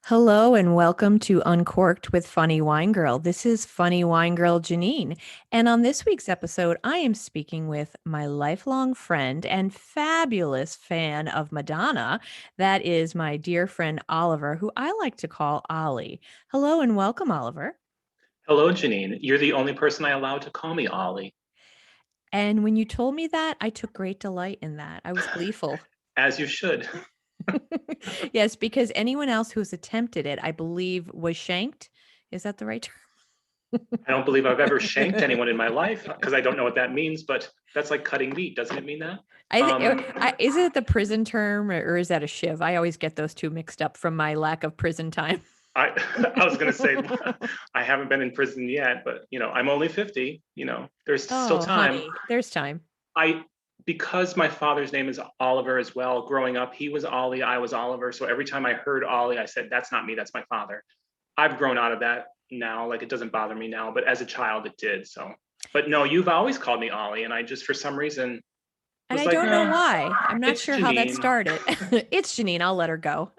Hello and welcome to Uncorked with Funny Wine Girl. This is Funny Wine Girl Janine. And on this week's episode, I am speaking with my lifelong friend and fabulous fan of Madonna. That is my dear friend Oliver, who I like to call Ollie. Hello and welcome, Oliver. Hello, Janine. You're the only person I allow to call me Ollie, And when you told me that, I took great delight in that. I was gleeful. as you should. Yes, because anyone else who's attempted it, I believe, was shanked. Is that the right I don't believe I've ever shanked term? anyone in my life because I don't know what that means, but that's like cutting meat. Doesn't it mean that? I think Um, is it the prison term or is that a shiv? I always get those two mixed up from my lack of prison time. I I was going to say I haven't been in prison yet, but I'm only 50. There's still Oh, time. honey, there's time. I because my father's name is Oliver as well. Growing up, he was Ollie, I was Oliver. So every time I heard Ollie, I said, "That's not me. That's my father." I've grown out of that now. Like it doesn't bother me now, but as a child, it did. So, but no, you've always called me Ollie, and I just for some reason And was I like, don't know why. I'm not it's sure how that Janine. started. It's Janine. I'll let her go.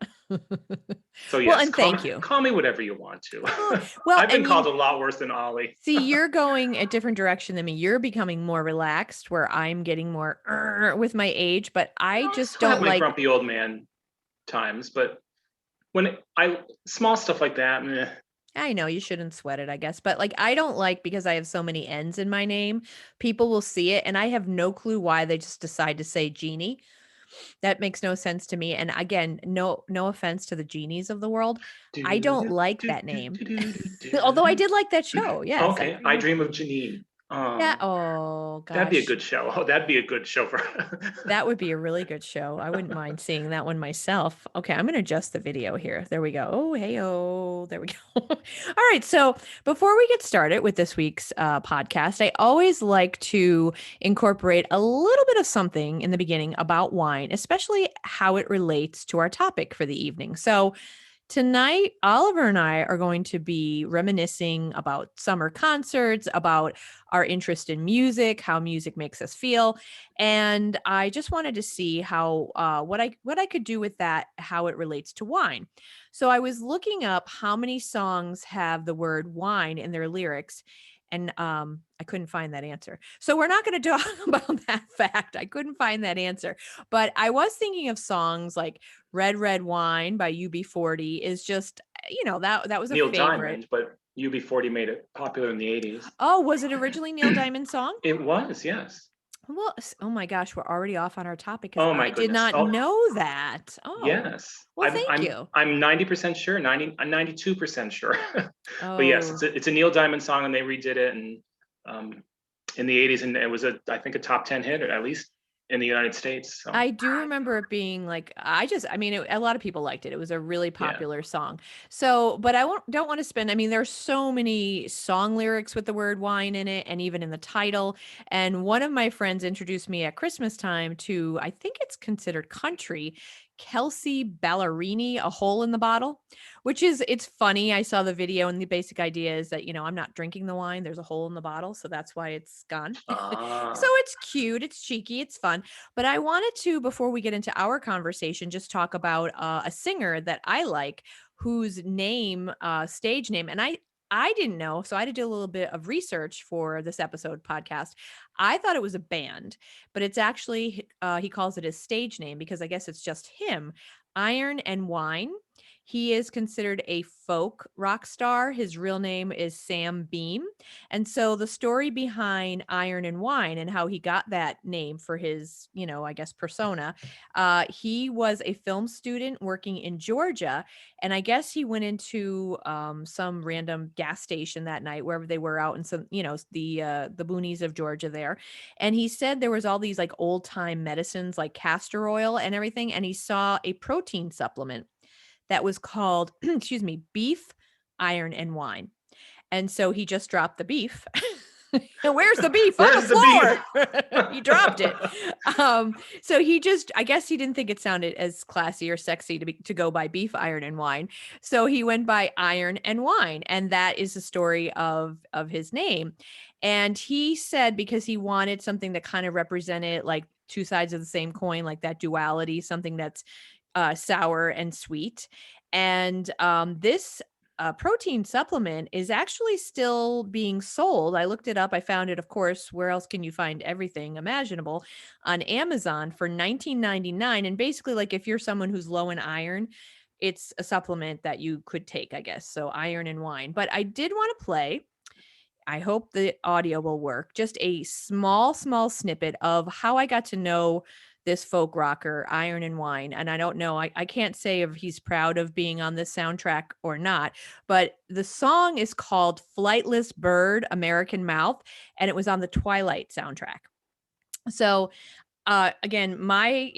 So Well, yes, and call me thank you. call me whatever you want to. Oh, well, I've I been called mean, a lot worse than Ollie. see, you're going a different direction than me. You're becoming more relaxed, where I'm getting more with my age, but I I just still have don't my like. grumpy old man times, but I small stuff like that, meh. I know you shouldn't sweat it, I guess, but like I don't like because I have so many N's in my name, people will see it and I have no clue why they just decide to say genie. That makes no sense to me. And again, no offense to the genies of the world. I Do, don't do, like do, that do, name. do, do, Although I do, did like that do. show. Yes, I Okay, I dream of dream of Janine. yeah. Oh, Oh that'd be a gosh. good show. Oh, that'd be a good show for. That would be a really good show. I wouldn't mind seeing that one myself. Okay, I'm going to adjust the video here. There we go. Oh, hey, oh, there we go. All right. So before we get started with this week's podcast, I always like to incorporate a little bit of something in the beginning about wine, especially how it relates to our topic for the evening. So tonight, Oliver and I are going to be reminiscing about summer concerts, about our interest in music, how music makes us feel, and I just wanted to see how what I could do with that, how it relates to wine. So I was looking up how many songs have the word wine in their lyrics, and I couldn't find that answer. So we're not going to talk about that fact. I couldn't find that answer, but I was thinking of songs like Red Red Wine by UB40 is just, that was a Neil favorite. Diamond, but UB40 made it popular in the 80s. Oh, was it originally Neil Diamond's song? It was, yes. Well, oh my gosh, we're already off on our topic because Oh my I did goodness. not Oh, know that. Oh, yes. well, I'm thank I'm you. I'm 90% sure, 92% sure. But yes, Oh, it's a Neil Diamond song and they redid it and um in the 80s and it was a I think a top 10 hit at least in the United States. So, I do remember it being like I mean, a lot of people liked it. It was a really yeah. popular song. So, but don't want to spend. I mean, there's so many song lyrics with the word wine in it, and even in the title. And one of my friends introduced me at Christmas time to, I think it's considered country, Kelsey Ballerini, A Hole in the Bottle, which is it's funny. I saw the video, and the basic idea is that I'm not drinking the wine. There's a hole in the bottle, so that's why it's gone. So Ah, it's cute, it's cheeky, it's fun. But I wanted to, before we get into our conversation, just talk about a singer that I like, whose name, stage name, and I didn't know, so I had to do a little bit of research for this episode podcast. I thought it was a band, but it's actually he calls it his stage name because I guess it's just him. Iron and Wine. He is considered a folk rock star. His real name is Sam Beam. And so the story behind Iron and Wine and how he got that name for his, I guess persona, he was a film student working in Georgia, and I guess he went into some random gas station that night, wherever they were out in some, the boonies of Georgia there, and he said there was all these like old time medicines like castor oil and everything, and he saw a protein supplement that was called, excuse me, beef, iron, and wine. And so he just dropped the beef. Where's the beef? On the where's the beef? floor. He dropped it. So he just, I guess he didn't think it sounded as classy or sexy to go by beef, iron, and wine. So he went by Iron and Wine. And that is the story of his name. And he said because he wanted something that kind of represented like two sides of the same coin, like that duality, something that's sour and sweet. And this protein supplement is actually still being sold. I looked it up. I found it, of course. Where else can you find everything imaginable? On Amazon for 19.99. And basically, like if you're someone who's low in iron, it's a supplement that you could take, I guess. So iron and wine. But I did want to play, I hope the audio will work. Just a small, small snippet of how I got to know this folk rocker, Iron and Wine. And I don't know, I can't say if he's proud of being on this soundtrack or not, but the song is called Flightless Bird, American Mouth, and it was on the Twilight soundtrack. So again, my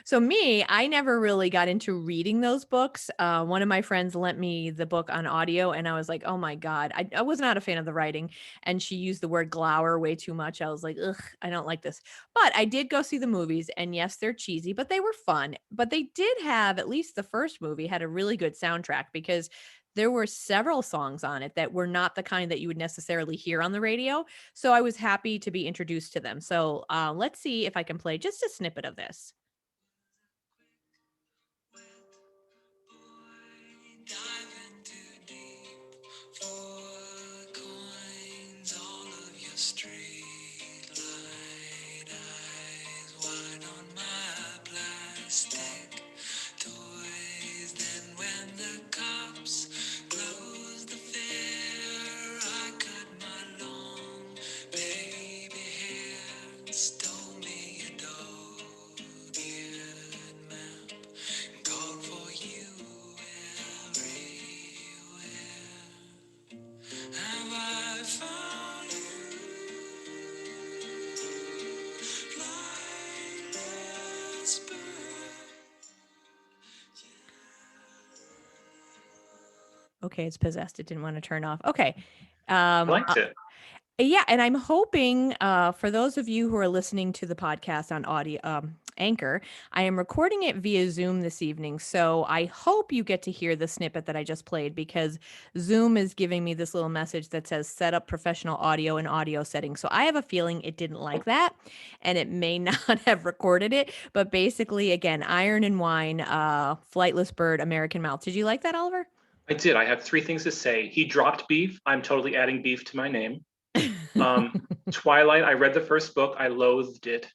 so me, I never really got into reading those books. One of my friends lent me the book on audio, and I was like, "Oh my god!" I was not a fan of the writing, and she used the word glower way too much. I was like, "Ugh, I don't like this." But I did go see the movies, and yes, they're cheesy, but they were fun. But they did have, at least the first movie had a really good soundtrack because there were several songs on it that were not the kind that you would necessarily hear on the radio. So I was happy to be introduced to them. So let's see if I can play just a snippet of this. Diving too deep for coins, all of your street light eyes wide on my plastic toys. Then when the cops closed the fair, I cut my long baby hair and stole me a dog-eared map and called for you everywhere. Have I found you, flightless bird? Okay, it's possessed. It didn't want to turn off. Okay. I liked it. Yeah, and I'm hoping for those of you who are listening to the podcast on audio Anchor, I am recording it via Zoom this evening. So I hope you get to hear the snippet that I just played because Zoom is giving me this little message that says set up professional audio and audio settings. So I have a feeling it didn't like that and it may not have recorded it. But basically, again, Iron and Wine, Flightless Bird, American Mouth. Did you like that, Oliver? I did. I have three things to say. He dropped beef. I'm totally adding beef to my name. Twilight, I read the first book. I loathed it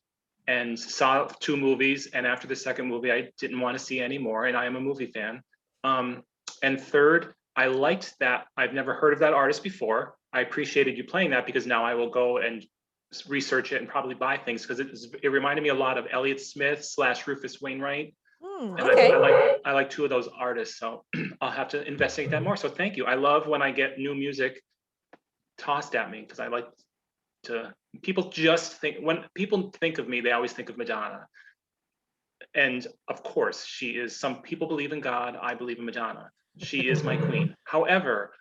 and saw two movies. And after the second movie, I didn't want to see any more. And I am a movie fan. And third, I liked that. I've never heard of that artist before. I appreciated you playing that because now I will go and research it and probably buy things because it reminded me a lot of Elliott Smith / Rufus Wainwright. And Okay. I like two of those artists, so I'll have to investigate that more. So thank you. I love when I get new music tossed at me because I like to. People just think when people think of me, they always think of Madonna, and of course she is. Some people believe in God. I believe in Madonna. She is my queen. However,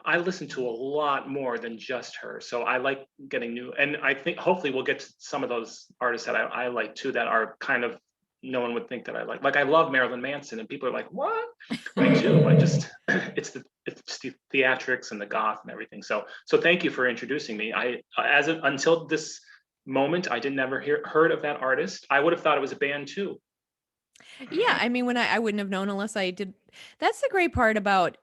I listen to a lot more than just her. So I like getting new, and I think hopefully we'll get to some of those artists that I like too that are kind of no one would think that I like. Like I love Marilyn Manson, and people are like, "What?" I do. I just it's the theatrics and the goth and everything. So thank you for introducing me. Until this moment, I did never heard of that artist. I would have thought it was a band too. Yeah, I mean, when I wouldn't have known unless I did. That's the great part about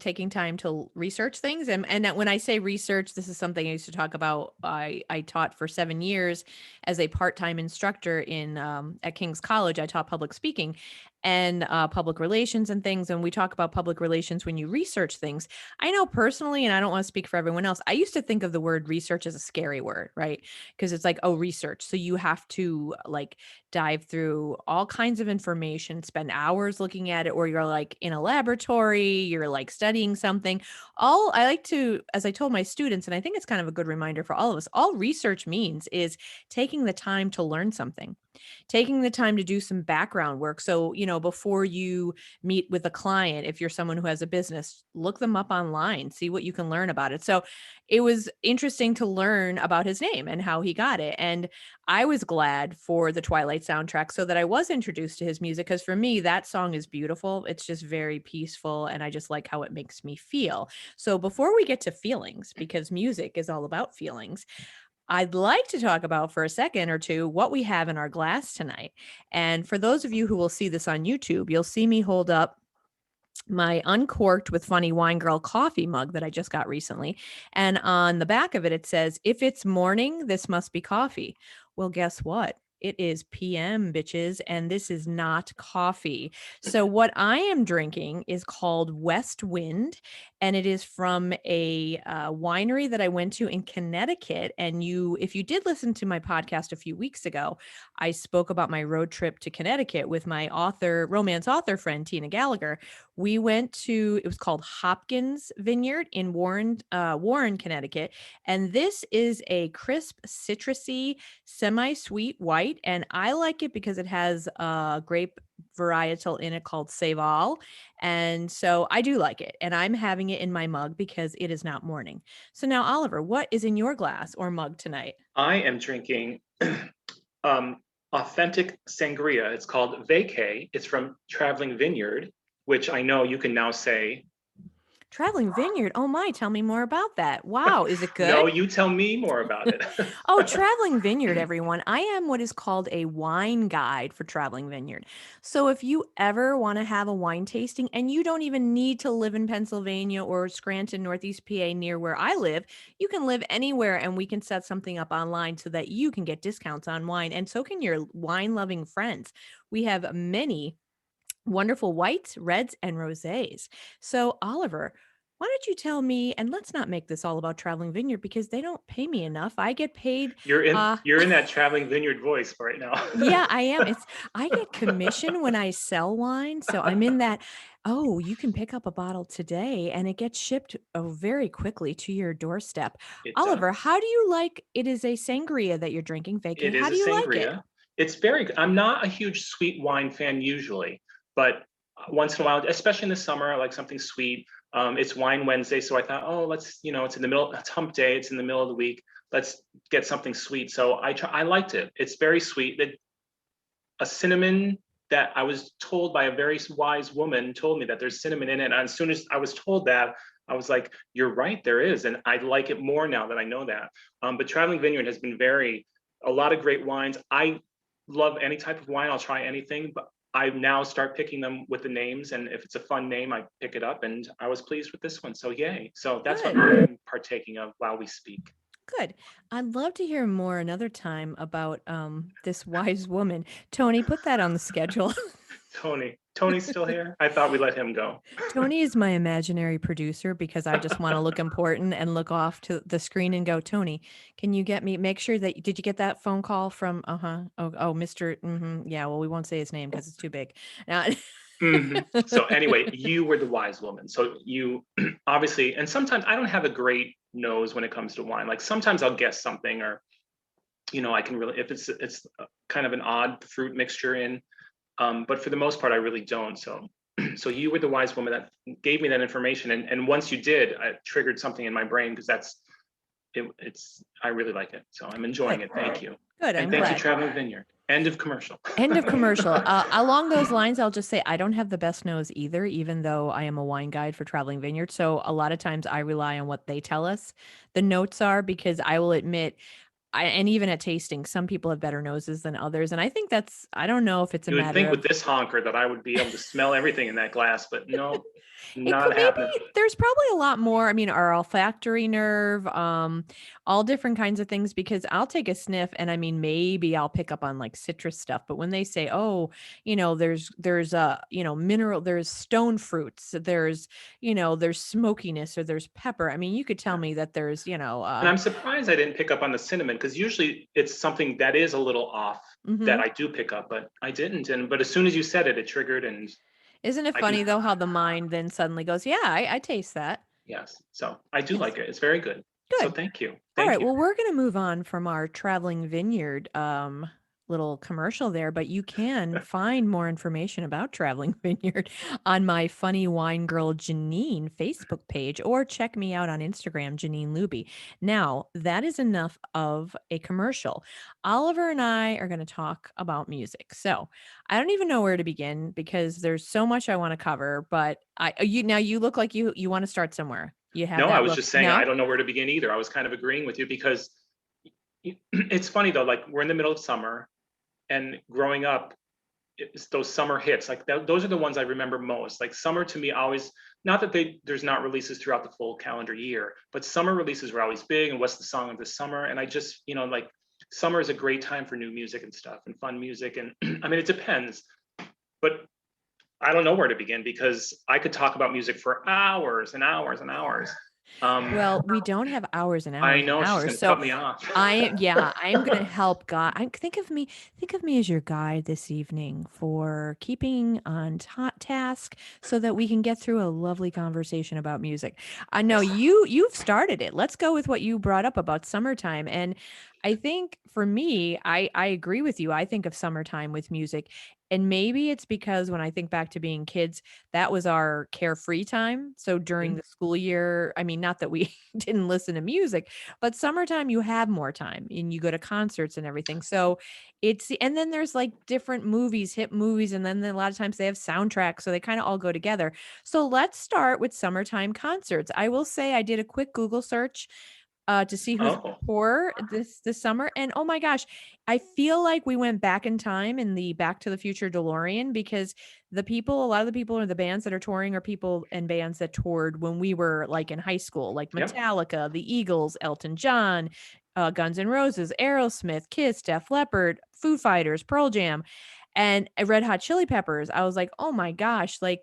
taking time to research things. And that when I say research, this is something I used to talk about. I taught for 7 years as a part-time instructor in at King's College. I taught public speaking and public relations and things. And we talk about public relations when you research things. I know personally, and I don't want to speak for everyone else. I used to think of the word research as a scary word, right? Because it's like, oh, research. So you have to like dive through all kinds of information, spend hours looking at it, or you're like in a laboratory, you're like studying something. All I like to, as I told my students, and I think it's kind of a good reminder for all of us, all research means is taking the time to learn something, taking the time to do some background work. So, before you meet with a client, if you're someone who has a business, look them up online, see what you can learn about it. So it was interesting to learn about his name and how he got it. And I was glad for the Twilight soundtrack so that I was introduced to his music. Because for me, that song is beautiful. It's just very peaceful. And I just like how it makes me feel. So before we get to feelings, because music is all about feelings, I'd like to talk about for a second or two what we have in our glass tonight. And for those of you who will see this on YouTube, you'll see me hold up my Uncorked with Funny Wine Girl coffee mug that I just got recently. And on the back of it, it says, "If it's morning, this must be coffee." Well, guess what? It is PM, bitches, and this is not coffee. So, what I am drinking is called West Wind, and it is from a winery that I went to in Connecticut. And if you did listen to my podcast a few weeks ago, I spoke about my road trip to Connecticut with my romance author friend, Tina Gallagher. We went to, it was called Hopkins Vineyard in Warren, Connecticut. And this is a crisp, citrusy, semi-sweet white. And I like it because it has a grape varietal in it called Saval. And so I do like it. And I'm having it in my mug because it is not morning. So now, Oliver, what is in your glass or mug tonight? I am drinking authentic sangria. It's called Vacay. It's from Traveling Vineyard, which I know you can now say. Traveling Vineyard. Oh my, tell me more about that. Wow, is it good? No, you tell me more about it. Oh, Traveling Vineyard, everyone. I am what is called a wine guide for Traveling Vineyard. So if you ever want to have a wine tasting and you don't even need to live in Pennsylvania or Scranton, Northeast PA, near where I live, you can live anywhere and we can set something up online so that you can get discounts on wine and so can your wine loving friends. We have many wonderful whites, reds, and rosés. So, Oliver, why don't you tell me, and let's not make this all about Traveling Vineyard because they don't pay me enough. I get paid. You're in uh you're in that Traveling Vineyard voice right now. yeah, I am. I get commission when I sell wine, so I'm in that. Oh, you can pick up a bottle today and it gets shipped very quickly to your doorstep. It Oliver, does. how do you like it? Is a sangria that you're drinking, Vacay. It How is a do you like it? sangria. It's very good. I'm not a huge sweet wine fan usually, but once in a while, especially in the summer, I like something sweet. It's Wine Wednesday, so I thought, oh, it's in the middle, it's hump day, it's in the middle of the week. Let's get something sweet. So I liked it. It's very sweet. A cinnamon that I was told by a very wise woman told me that there's cinnamon in it. And as soon as I was told that, I was like, you're right, there is. And I like it more now that I know that. But Traveling Vineyard has been a lot of great wines. I love any type of wine. I'll try anything, but I now start picking them with the names. And if it's a fun name, I pick it up. And I was pleased with this one. So yay. So that's what Good. I'm partaking of while we speak. Good. I'd love to hear more another time about this wise woman. Tony, put that on the schedule. Tony's still here. I thought we let him go. Tony is my imaginary producer because I just want to look important and look off to the screen and go, Tony, can you make sure that, did you get that phone call from, Mr. Yeah, well, we won't say his name because it's too big. So anyway, you were the wise woman. So you obviously, and sometimes I don't have a great nose when it comes to wine. Like sometimes I'll guess something, or I can really, if it's kind of an odd fruit mixture in. But for the most part, I really don't. So you were the wise woman that gave me that information, and once you did, I triggered something in my brain because I really like it. So I'm enjoying it. Thank you. Good. And I'm thank you, glad. Traveling Vineyard. End of commercial. End of commercial. Along those lines, I'll just say I don't have the best nose either, even though I am a wine guide for Traveling Vineyard. So a lot of times I rely on what they tell us the notes are because I will admit, and even at tasting, some people have better noses than others. And I think I don't know if it's a You would matter think of. with this honker that I would be able to smell everything in that glass, but no, It could not maybe happening. there's probably a lot more. I mean, our olfactory nerve, all different kinds of things because I'll take a sniff and I mean maybe I'll pick up on like citrus stuff. But when they say, oh, there's mineral, there's stone fruits, there's smokiness or there's pepper. I mean, you could tell Yeah. me that there's, And I'm surprised I didn't pick up on the cinnamon because usually it's something that is a little off that mhm. I do pick up, but I didn't. But as soon as you said it, it triggered, and Isn't it I do. funny though how the mind then suddenly goes, yeah, I taste that. Yes, so I do Yes. like it. It's very good. So Good. thank you, All thank right. you. Well, we're going to move on from our Traveling Vineyard little commercial there, but you can find more information about Traveling Vineyard on my Funny Wine Girl Janine Facebook page or check me out on Instagram, Janine Luby. Now, that is enough of a commercial. Oliver and I are going to talk about music. So I don't even know where to begin because there's so much I want to cover, but you look like you want to start somewhere. You have No, I that was look. just saying I No? don't know where to begin either. I was kind of agreeing with you because It's funny though, like we're in the middle of summer, and growing up, it's those summer hits. Like those are the ones I remember most. Like summer to me always, not that there's not releases throughout the full calendar year, but summer releases were always big. And what's the song of the summer? And I just, like summer is a great time for new music and stuff and fun music. And I mean, it depends, but I don't know where to begin because I could talk about music for hours and hours and hours. Um, Well, we don't have hours and I hours and know she's hours. going to So cut me off. I am gonna help God. Think of me as your guide this evening for keeping on task so that we can get through a lovely conversation about music. I know Yes. you've started it. Let's go with what you brought up about summertime. And I think for me, I agree with you. I think of summertime with music. And maybe it's because when I think back to being kids, that was our carefree time. So during Mhm. the school year, I mean, not that we didn't listen to music, but summertime, you have more time and you go to concerts and everything. So and then there's like different movies, hit movies, and then a lot of times they have soundtracks. So they kind of all go together. So let's start with summertime concerts. I will say I did a quick Google search to see who's on Oh, tour this summer. And oh my gosh, I feel like we went back in time in the Back to the Future DeLorean because a lot of the people or the bands that are touring are people and bands that toured when we were like in high school, like yep. Metallica, the Eagles, Elton John, Guns N' Roses, Aerosmith, Kiss, Def Leppard, Foo Fighters, Pearl Jam, and Red Hot Chili Peppers. I was like, oh my gosh, like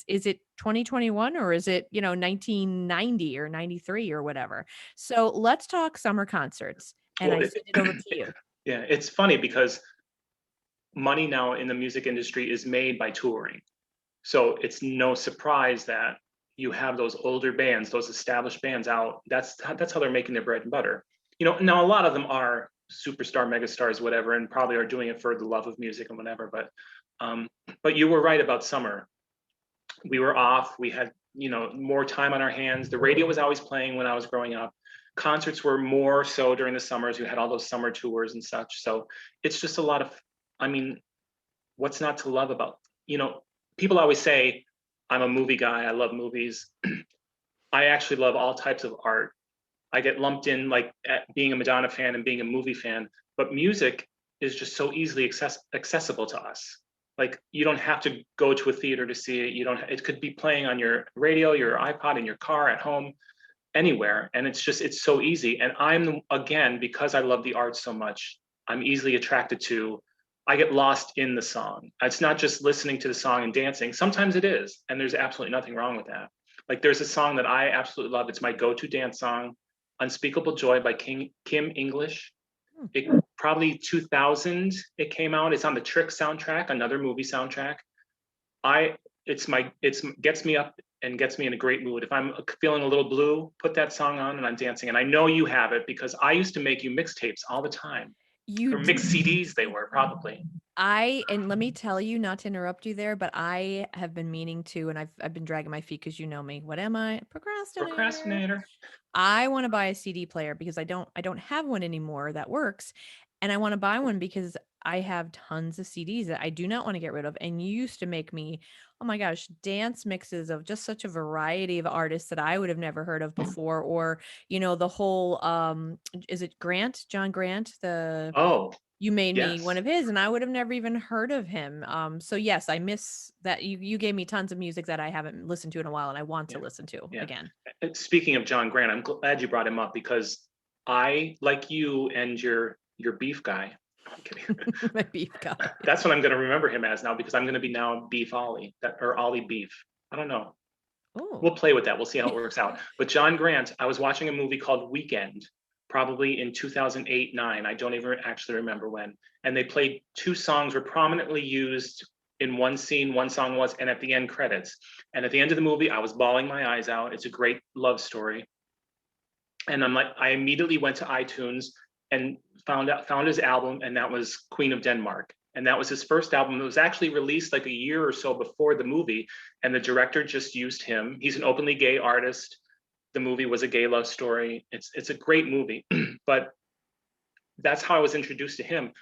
is it 2021 or is it 1990 or 93 or whatever. So let's talk summer concerts, and Well, I send it over to you. yeah, it's funny because money now in the music industry is made by touring. So it's no surprise that you have those older bands, those established bands out. That's how they're making their bread and butter. Now a lot of them are superstar, megastars, whatever, and probably are doing it for the love of music and whatever. Um, but you were right about summer. We were off. We had more time on our hands. The radio was always playing when I was growing up. Concerts were more so during the summers. We had all those summer tours and such. So it's just a lot of. I mean, what's not to love about you know people always say I'm a movie guy, I love movies. I actually love all types of art. I get lumped in like at being a Madonna fan and being a movie fan, but music is just so easily accessible to us. Like you don't have to go to a theater to see it. You don't it could be playing on your radio, your iPod, in your car, at home, anywhere, and it's so easy. And I'm, again, because I love the art so much, I'm easily attracted to. I get lost in the song. It's not just listening to the song and dancing. Sometimes it is, and there's absolutely nothing wrong with that. Like there's a song that I absolutely love. It's my go-to dance song, Unspeakable Joy by Kim English. Hmm. It probably 2000 it came out. It's on the Trick soundtrack, another movie soundtrack. I it's gets me up and gets me in a great mood. If I'm feeling a little blue, put that song on and I'm dancing. And I know you have it because I used to make you mixtapes all the time, You or mix did. CDs. They were probably And let me tell you, not to interrupt you there, but I have been meaning to, and I've been dragging my feet because you know me. What am I? Procrastinator. procrastinator. I wanna buy a CD player because I don't have one anymore that works, and I wanna buy one because I have tons of CDs that I do not wanna get rid of, and you used to make me, oh my gosh, dance mixes of just such a variety of artists that I would have never heard of before, or, the whole, is it Grant? John Grant? Oh You made me one yes, of his, and I would have never even heard of him, so yes, I miss that you gave me tons of music that I haven't listened to in a while, and I want to yeah, listen to yeah. again. Speaking of John Grant, I'm glad you brought him up because I, like you and your beef guy. I'm kidding. My beef guy. That's what I'm going to remember him as now because I'm going to be now Beef Ollie, or Ollie Beef. I don't know. Oh. We'll play with that. We'll see how it works out. But John Grant, I was watching a movie called Weekend, probably in 2008, 9. I don't even actually remember when. And they played two songs were prominently used in one scene. One song was, and at the end credits. And at the end of the movie, I was bawling my eyes out. It's a great love story. And I immediately went to iTunes and found his album, and that was Queen of Denmark. And that was his first album. It was actually released like a year or so before the movie, and the director just used him. He's an openly gay artist. The movie was a gay love story. It's a great movie, but that's how I was introduced to him.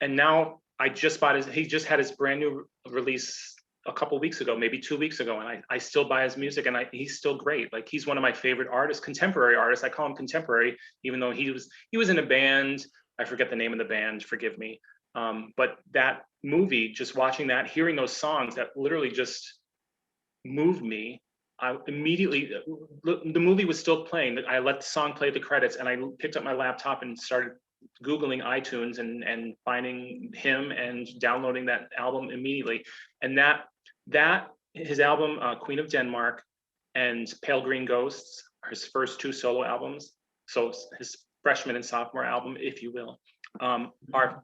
And now I just bought his. He just had his brand new release a couple weeks ago, maybe 2 weeks ago, and I still buy his music, and he's still great. Like he's one of my favorite artists, contemporary artists. I call him contemporary, even though he was in a band. I forget the name of the band. Forgive me. But that movie, just watching that, hearing those songs, that literally just moved me. I immediately, the movie was still playing. I let the song play the credits, and I picked up my laptop and started Googling iTunes and finding him and downloading that album immediately. And that his album, Queen of Denmark and Pale Green Ghosts, are his first two solo albums. So his freshman and sophomore album, if you will, are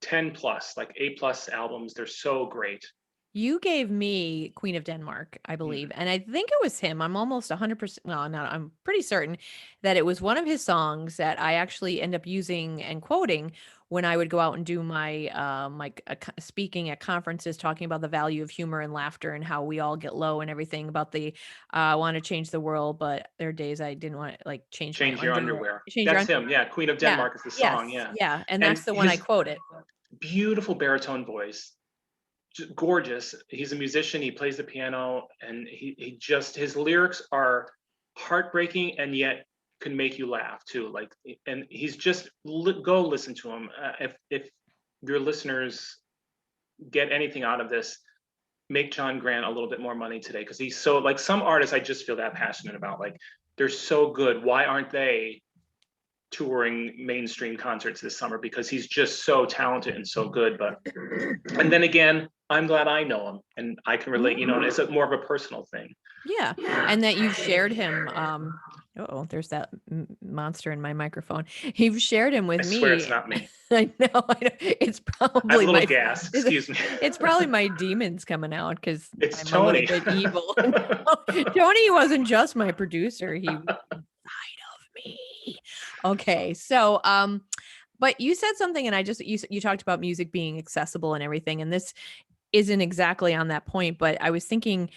10 plus, like A+ albums. They're so great. You gave me Queen of Denmark, I believe, and I think it was him. I'm almost 100%, well, not, I'm pretty certain that it was one of his songs that I actually end up using and quoting when I would go out and do my speaking at conferences, talking about the value of humor and laughter and how we all get low and everything about the I want to change the world, but there are days I didn't want to like change my Change Your underwear. Underwear. Change your That's underwear. him. Yeah, Queen of Yeah. Denmark is the song. Yes. Yeah, Yeah. And that's and the one I his quoted. beautiful baritone voice, gorgeous. He's a musician. He plays the piano, and he just, his lyrics are heartbreaking and yet can make you laugh too. Like, and he's just, go listen to him. If your listeners get anything out of this, make John Grant a little bit more money today, because he's so, like, some artists I just feel that passionate about. Like, they're so good. Why aren't they touring mainstream concerts this summer? Because he's just so talented and so good. But and then again, I'm glad I know him and I can relate. It's more of a personal thing. Yeah, and that you've shared him, oh, there's that monster in my microphone. You've shared him I with swear it's me. not me. I know, it's I have a probably little my gas. it's Excuse me. it's probably my demons coming out because It's I'm a little Tony. bit evil. Tony wasn't just my producer, he was inside of me. Okay, so, but you said something and you talked about music being accessible and everything, and this isn't exactly on that point, but I was thinking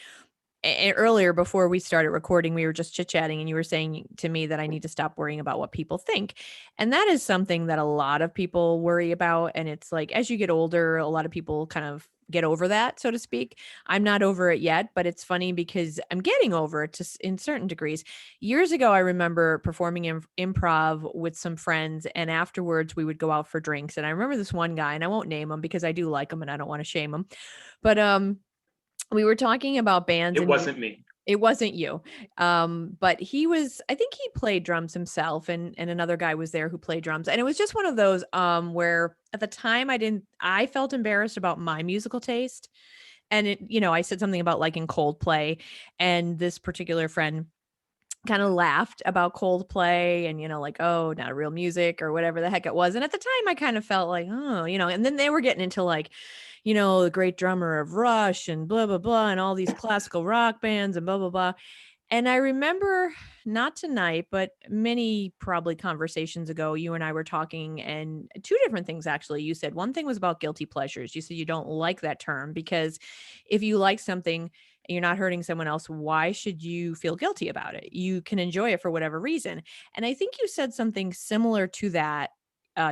earlier before we started recording, we were just chit-chatting and you were saying to me that I need to stop worrying about what people think. And that is something that a lot of people worry about. And it's like, as you get older, a lot of people kind of get over that, so to speak. I'm not over it yet, but it's funny because I'm getting over it in certain degrees. Years ago, I remember performing improv with some friends, and afterwards we would go out for drinks. And I remember this one guy, and I won't name him because I do like him and I don't want to shame him. But we were talking about bands It and wasn't me. it wasn't you. But I think he played drums himself and another guy was there who played drums. And it was just one of those where at the time I felt embarrassed about my musical taste. And I said something about liking Coldplay, and this particular friend kind of laughed about Coldplay and, like, oh, not real music or whatever the heck it was. And at the time I kind of felt like, oh, and then they were getting into like, the great drummer of Rush and blah, blah, blah, and all these classical rock bands and blah, blah, blah. And I remember not tonight, but many probably conversations ago, you and I were talking, and two different things actually. You said one thing was about guilty pleasures. You said you don't like that term because if you like something and you're not hurting someone else, why should you feel guilty about it? You can enjoy it for whatever reason. And I think you said something similar to that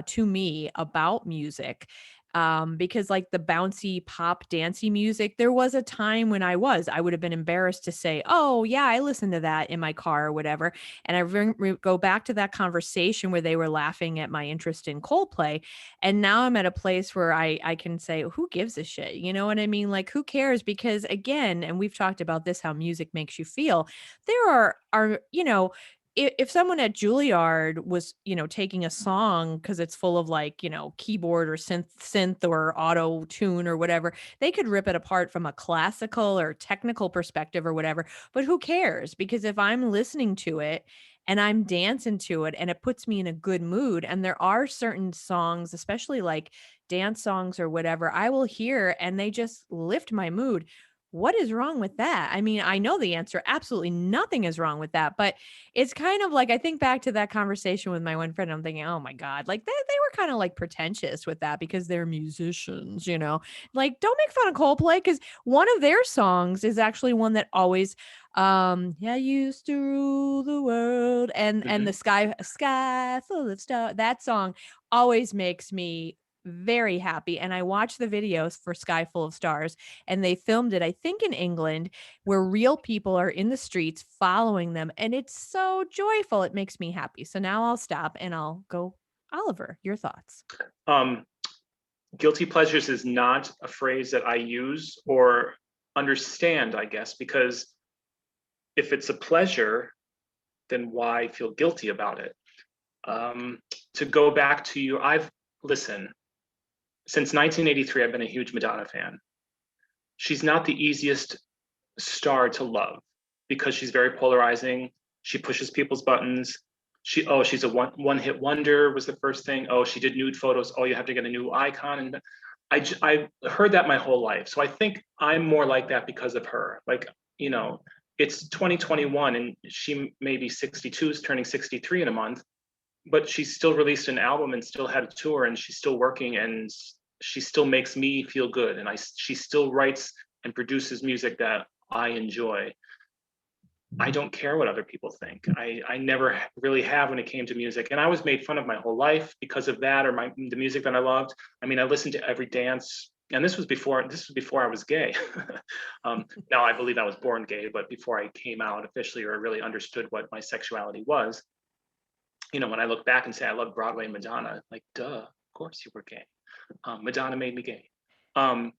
to me about music, because like the bouncy pop dancey music, there was a time when I would have been embarrassed to say, oh yeah, I listened to that in my car or whatever. And I go back to that conversation where they were laughing at my interest in Coldplay. And now I'm at a place where I can say, who gives a shit? You know what I mean? Like, who cares? Because again, and we've talked about this, how music makes you feel. There are, if someone at Juilliard was, taking a song because it's full of like, keyboard or synth or auto tune or whatever, they could rip it apart from a classical or technical perspective or whatever. But who cares? Because if I'm listening to it and I'm dancing to it and it puts me in a good mood, and there are certain songs, especially like dance songs or whatever, I will hear and they just lift my mood. What is wrong with that? I mean, I know the answer. Absolutely nothing is wrong with that. But it's kind of like, I think back to that conversation with my one friend. I'm thinking, oh my God, like they were kind of like pretentious with that because they're musicians, like don't make fun of Coldplay because one of their songs is actually one that always, yeah, I used to rule the world, and the sky full of stars. That song always makes me very happy, and I watched the videos for Sky Full of Stars, and they filmed it, I think, in England, where real people are in the streets following them, and it's so joyful, it makes me happy. So now I'll stop and I'll go Oliver, your thoughts? Um, guilty pleasures is not a phrase that I use or understand, I guess, because if it's a pleasure, then why feel guilty about it? Um, to go back to you, listen, since 1983, I've been a huge Madonna fan. She's not the easiest star to love because she's very polarizing. She pushes people's buttons. She's a one hit wonder was the first thing. Oh, she did nude photos. Oh, you have to get a new icon. And I heard that my whole life. So I think I'm more like that because of her. Like, you know, it's 2021 and she may be 62, is turning 63 in a month, but she still released an album and still had a tour and she's still working and she still makes me feel good. And she still writes and produces music that I enjoy. I don't care what other people think. I never really have when it came to music. And I was made fun of my whole life because of that or the music that I loved. I mean, I listened to every dance. And this was before I was gay. Now I believe I was born gay, but before I came out officially or really understood what my sexuality was, you know, when I look back and say I love Broadway and Madonna, like, duh, of course you were gay. Madonna made me gay.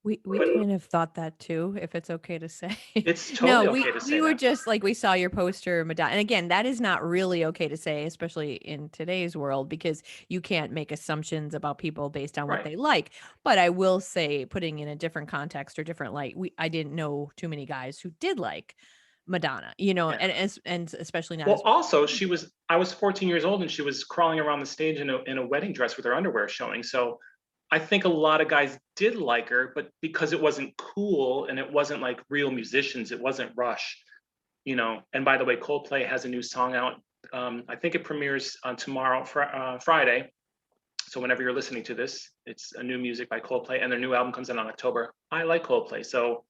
We But kind of thought that too, if it's okay to say. it's No, totally we okay to we say were that. just like we saw your poster, Madonna, and again, that is not really okay to say, especially in today's world, because you can't make assumptions about people based on what Right. they like. But I will say, putting in a different context or different light, I didn't know too many guys who did like Madonna, Yeah. and especially not Well, as also, I was 14 years old and she was crawling around the stage in a wedding dress with her underwear showing. So I think a lot of guys did like her, but because it wasn't cool and it wasn't like real musicians, it wasn't Rush, you know. And by the way, Coldplay has a new song out. I think it premieres on tomorrow, Friday. So whenever you're listening to this, it's a new music by Coldplay, and their new album comes out in October. I like Coldplay, so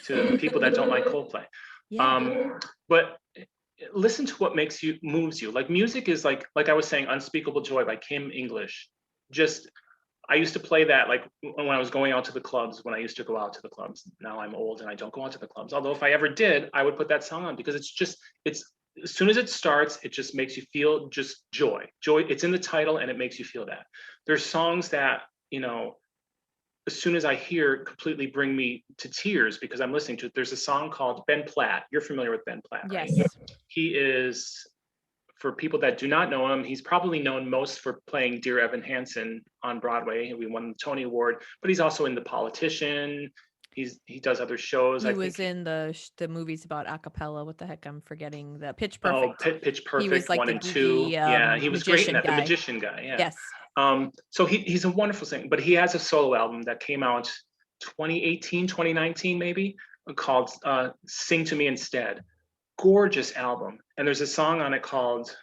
to people that don't like Coldplay, yeah. but listen to what moves you. Like music is like I was saying, Unspeakable Joy by Kim English. Just I used to play that like when I was going out to the clubs, when I used to go out to the clubs. Now I'm old and I don't go out to the clubs. Although if I ever did, I would put that song on because it's as soon as it starts, it just makes you feel just joy. Joy, it's in the title and it makes you feel that. There's songs that, you know, as soon as I hear completely bring me to tears because I'm listening to it. There's a song called Ben Platt. You're familiar with Ben Platt, right? Yes. He is, for people that do not know him, he's probably known most for playing Dear Evan Hansen on Broadway. We won the Tony Award, but he's also in The Politician. He does other shows. He I was think in the movies about acapella. What the heck? I'm forgetting the Pitch oh, Perfect. Pitch He was Perfect like one the and two. geeky, Yeah, he was great in magician that. The guy. magician guy. Yeah. Yes. So he's a wonderful singer, but he has a solo album that came out 2018, 2019 maybe, called "Sing to Me Instead." Gorgeous album, and there's a song on it called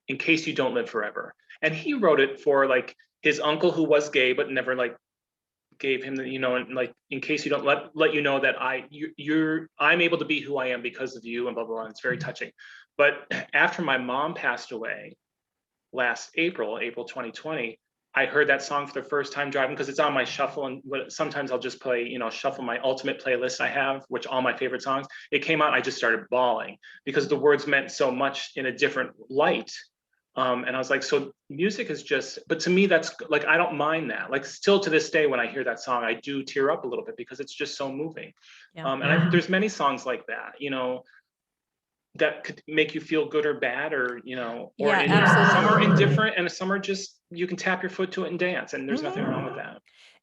"In Case You Don't Live Forever," and he wrote it for like his uncle who was gay but never like gave him the, you know, and like in case you don't let you know that I'm able to be who I am because of you and blah blah blah. It's very touching. But after my mom passed away last April 2020, I heard that song for the first time driving because it's on my shuffle, and sometimes I'll just play, you know, shuffle my ultimate playlist I have, which all my favorite songs. It came out, I just started bawling because the words meant so much in a different light. And I was like, so music is just, but to me, that's like, I don't mind that. Like, still to this day, when I hear that song, I do tear up a little bit because it's just so moving. Yeah. There's many songs like that, you know, that could make you feel good or bad, or you know, or Yeah, some are absolutely. indifferent and some are just you can tap your foot to it and dance, and there's nothing Mhm. wrong with that.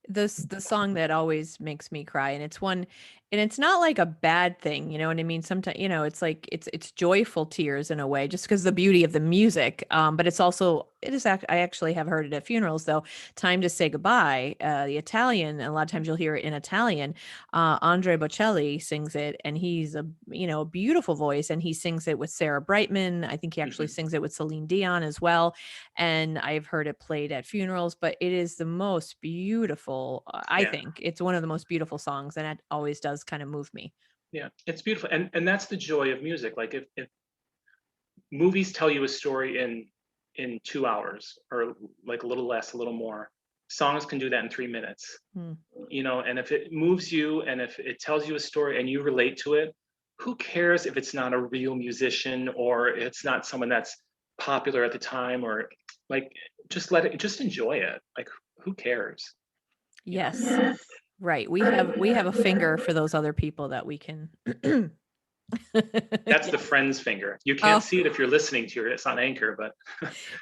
The song that always makes me cry, and it's one, and it's not like a bad thing, you know what I mean? Sometimes, you know, it's like it's joyful tears in a way, just because the beauty of the music. But it's also I actually have heard it at funerals though. Time to Say Goodbye, the Italian, and a lot of times you'll hear it in Italian. Andre Bocelli sings it, and he's a, you know, a beautiful voice, and he sings it with Sarah Brightman. I think he actually Mhm. sings it with Celine Dion as well, and I've heard it played at funerals, but it is the most beautiful. I Yeah, think it's one of the most beautiful songs, and it always does kind of move me. yeah, it's beautiful, and that's the joy of music. Like if movies tell you a story in 2 hours or like a little less, a little more, songs can do that in 3 minutes. Hmm. And if it moves you and if it tells you a story and you relate to it, who cares if it's not a real musician or it's not someone that's popular at the time, or like, just enjoy it. Like, who cares? you know Yes. Right. We have a finger for those other people that we can. that's Yeah. the Friends finger. You can't Oh, see it if you're listening to it, it's on Anchor, but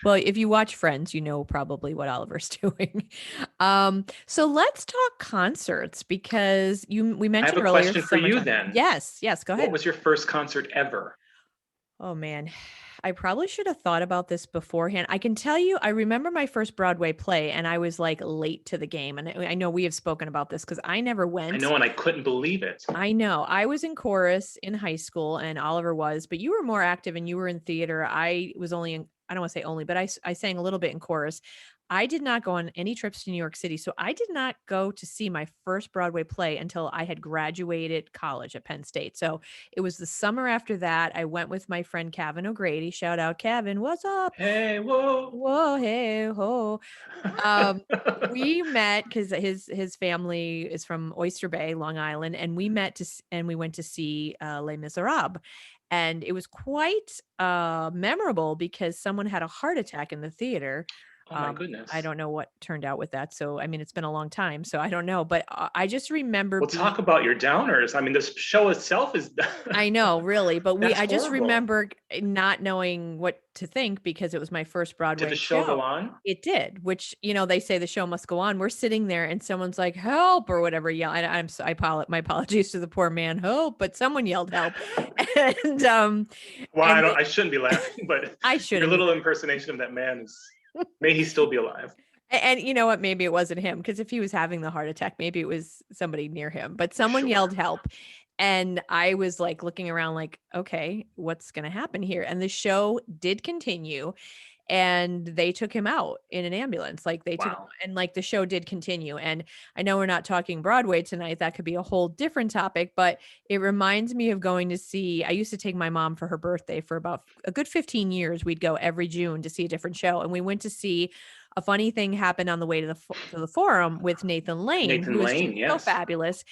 well, if you watch Friends, you know probably what Oliver's doing. So let's talk concerts because we I have mentioned a earlier question for you summertime. then. Yes, yes, go What ahead. was your first concert ever? Oh man, I probably should have thought about this beforehand. I can tell you, I remember my first Broadway play and I was like late to the game. And I know we have spoken about this because I never I went. know, and I couldn't believe it. I know. I was in chorus in high school and Oliver was, but you were more active and you were in theater. I was only in, I don't want to say only, but I sang a little bit in chorus. I did not go on any trips to New York City. So I did not go to see my first Broadway play until I had graduated college at Penn State. So it was the summer after that. I went with my friend Kevin O'Grady. Shout out, Kevin. What's up? Hey, whoa. Whoa, hey, ho. Um, we met because his family is from Oyster Bay, Long Island, and we met and we went to see Les Miserables, and it was quite memorable because someone had a heart attack in the theater. Oh my I goodness. don't know what turned out with that, so I mean it's been a long time, so I don't know, but I just remember Well, being. talk about your downers. I mean, this show itself is I know, really, but that's I just horrible. remember not knowing what to think because it was my first Did the Broadway show go show. on? It did, which, they say the show must go on. We're sitting there and someone's like, "Help," or whatever, yell. And my apologies to the poor man, "Help," but someone yelled help. And Well, and I shouldn't be laughing, but I your shouldn't little either. impersonation of that man is, may he still be alive. And you know what? Maybe it wasn't him because if he was having the heart attack, maybe it was somebody near him. But someone Sure. yelled help. And I was like looking around, like, okay, what's going to happen here? And the show did continue and they took him out in an ambulance. Like they took him, Wow. and like the show did continue. And I know we're not talking Broadway tonight. That could be a whole different topic, but it reminds me of going to see. I used to take my mom for her birthday for about a good 15 years. We'd go every June to see a different show. And we went to see a funny thing happen on the way to the forum with Nathan Lane, who Nathan is just Lane, so yes. fabulous.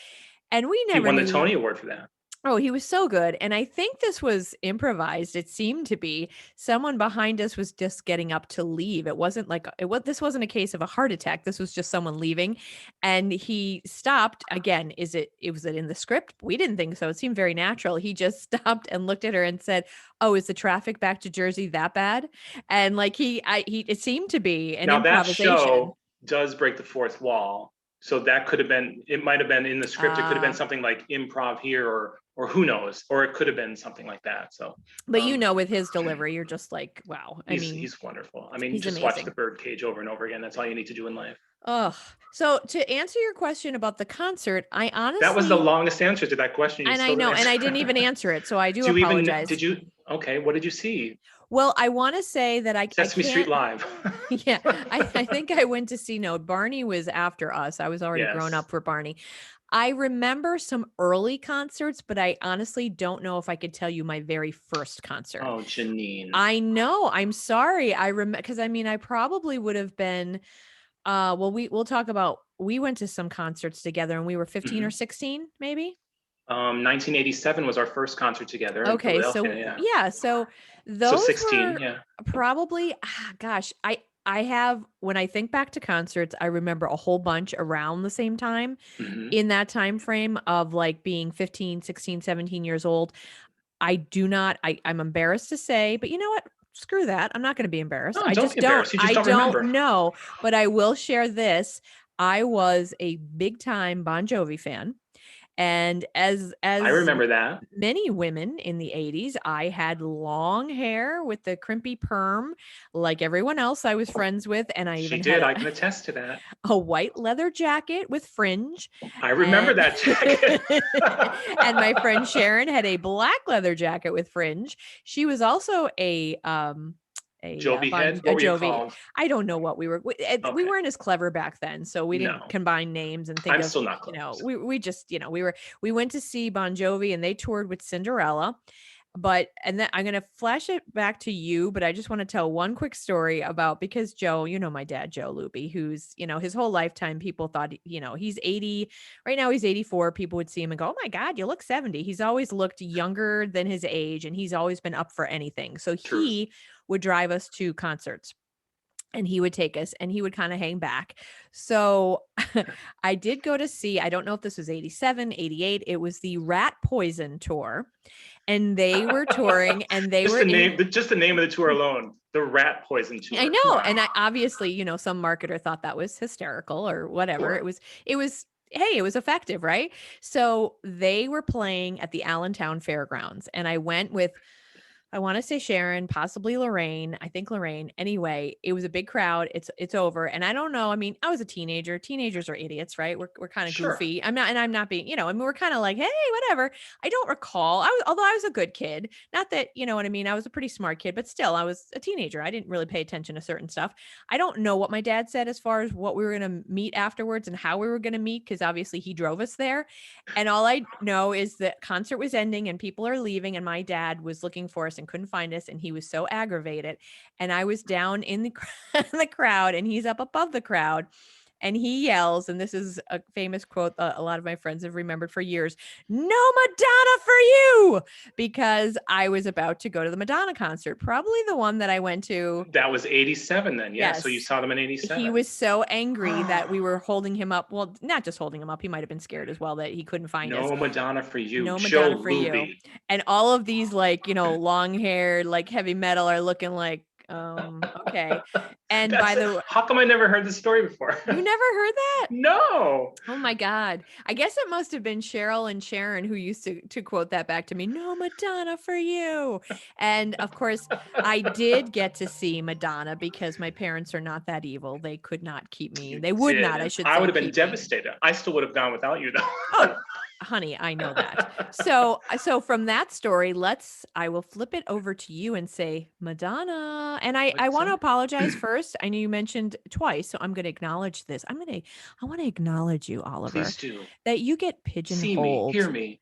And we He never won the knew. Tony Award for that. Oh, he was so good, and I think this was improvised, it seemed to be. Someone behind us was just getting up to leave. It wasn't like this wasn't a case of a heart attack, this was just someone leaving, and he stopped. Again, was it in the script? We didn't think so, it seemed very natural. He just stopped and looked at her and said, "Oh, is the traffic back to Jersey that bad?" And, like, it seemed to be an Now that improvisation. show does break the fourth wall. So that could have been, it might have been in the script. It could have been Uh, something like improv here, or who knows, or it could have been something like that. So but, um, with his delivery, you're just like, "Wow." I mean, he's wonderful. I mean, he's just watch the amazing. birdcage over and over again. That's all you need to do in life. Oh, so to answer your question about the concert, I That was the honestly, longest answer to that question. You and I still didn't know, and I answer. didn't even answer it, so I do Do you even, apologize. did you, okay, what did you see? Well, I want to say that I Sesame Street can't. Live. Yeah, I think I went to see. No, Barney was after us. I was already grown Yes. up for Barney. I remember some early concerts, but I honestly don't know if I could tell you my very first concert. Oh, Janine. I know. I'm sorry. I remember because I mean I probably would have been. Well, we'll talk about. We went to some concerts together, and we were 15 or Mhm. 16, maybe. 1987 was our first concert together in Okay, Philadelphia. so Yeah. yeah, so So those 16. were Yeah. probably gosh, I have when I think back to concerts, I remember a whole bunch around the same time Hmm. in that time frame of like being 15, 16, 17 years old. I do not I'm embarrassed to say, but you know what? Screw that. I'm not going to be embarrassed. No, don't be embarrassed. You just I don't don't remember. know, but I will share this. I was a big time Bon Jovi fan. And I as remember that. many women in the 80s, I had long hair with the crimpy perm like everyone else I was friends with, and I She even had did. I can attest to that. a white leather jacket with fringe, I remember and that jacket. and my friend Sharon had a black leather jacket with fringe. She was also Jovi head. What a were you Jovi. called? I don't know what we Okay. weren't as clever back then, so we didn't No, combine names and think I'm of, still not close. we just, we went to see Bon Jovi and they toured with Cinderella. But and then I'm gonna flash it back to you, but I just want to tell one quick story about because Joe, you know my dad, Joe Luby, who's, his whole lifetime people thought, he's 80. Right now he's 84. People would see him and go, "Oh my God, you look 70." He's always looked younger than his age and he's always been up for anything. So Truth. he would drive us to concerts and he would take us and he would kind of hang back. So I did go to see, I don't know if this was 87, 88. It was the Rat Poison tour. And they were touring and they Just were the in. name, just the name of the tour alone, the Rat Poison I Tour. Come know. on. And I obviously, some marketer thought that was hysterical or whatever. Sure. It was, hey, it was effective, right? So they were playing at the Allentown Fairgrounds. And I went with, I want to say Sharon, possibly Lorraine. I think Lorraine. Anyway, it was a big crowd. It's over. And I don't know. I mean, I was a teenager. Teenagers are idiots, right? We're kind of Sure. goofy. I'm not being, I mean, we're kind of like, hey, whatever. I don't recall. Although I was a good kid. Not that, you know what I mean? I was a pretty smart kid, but still I was a teenager. I didn't really pay attention to certain stuff. I don't know what my dad said as far as what we were going to meet afterwards and how we were going to meet, because obviously he drove us there. And all I know is that concert was ending and people are leaving and my dad was looking for us and couldn't find us and he was so aggravated. And I was down in the, the crowd and he's up above the crowd and he yells, and this is a famous quote that a lot of my friends have remembered for years, "No Madonna for you," because I was about to go to the Madonna concert, probably the one that I went to. That was 87 then. Yeah. So you Yes. saw them in He 87. was so angry that we were holding him up. Well, not just holding him up. He might have been scared as well that he couldn't find us. No Madonna for you. No Joe Madonna for you. Luby. And all of these like, long hair, like heavy metal are looking like, okay. And by That's it. the way, How come I never heard this story before? you never heard that? No. Oh my God. I guess it must have been Cheryl and Sharon who used to quote that back to me. "No Madonna for you." And of course, I did get to see Madonna because my parents are not that evil. They could not keep me. You They would did. not, I And should I say, would have been keep me. devastated. I still would have gone without you though. Oh, honey, I know that. So from that story, I will flip it over to you and say Madonna. And I What's want to that? apologize first. I know you mentioned twice, so I'm going to acknowledge this. I want to acknowledge you, Oliver, Please do. that you get See me, hear pigeonholed. me.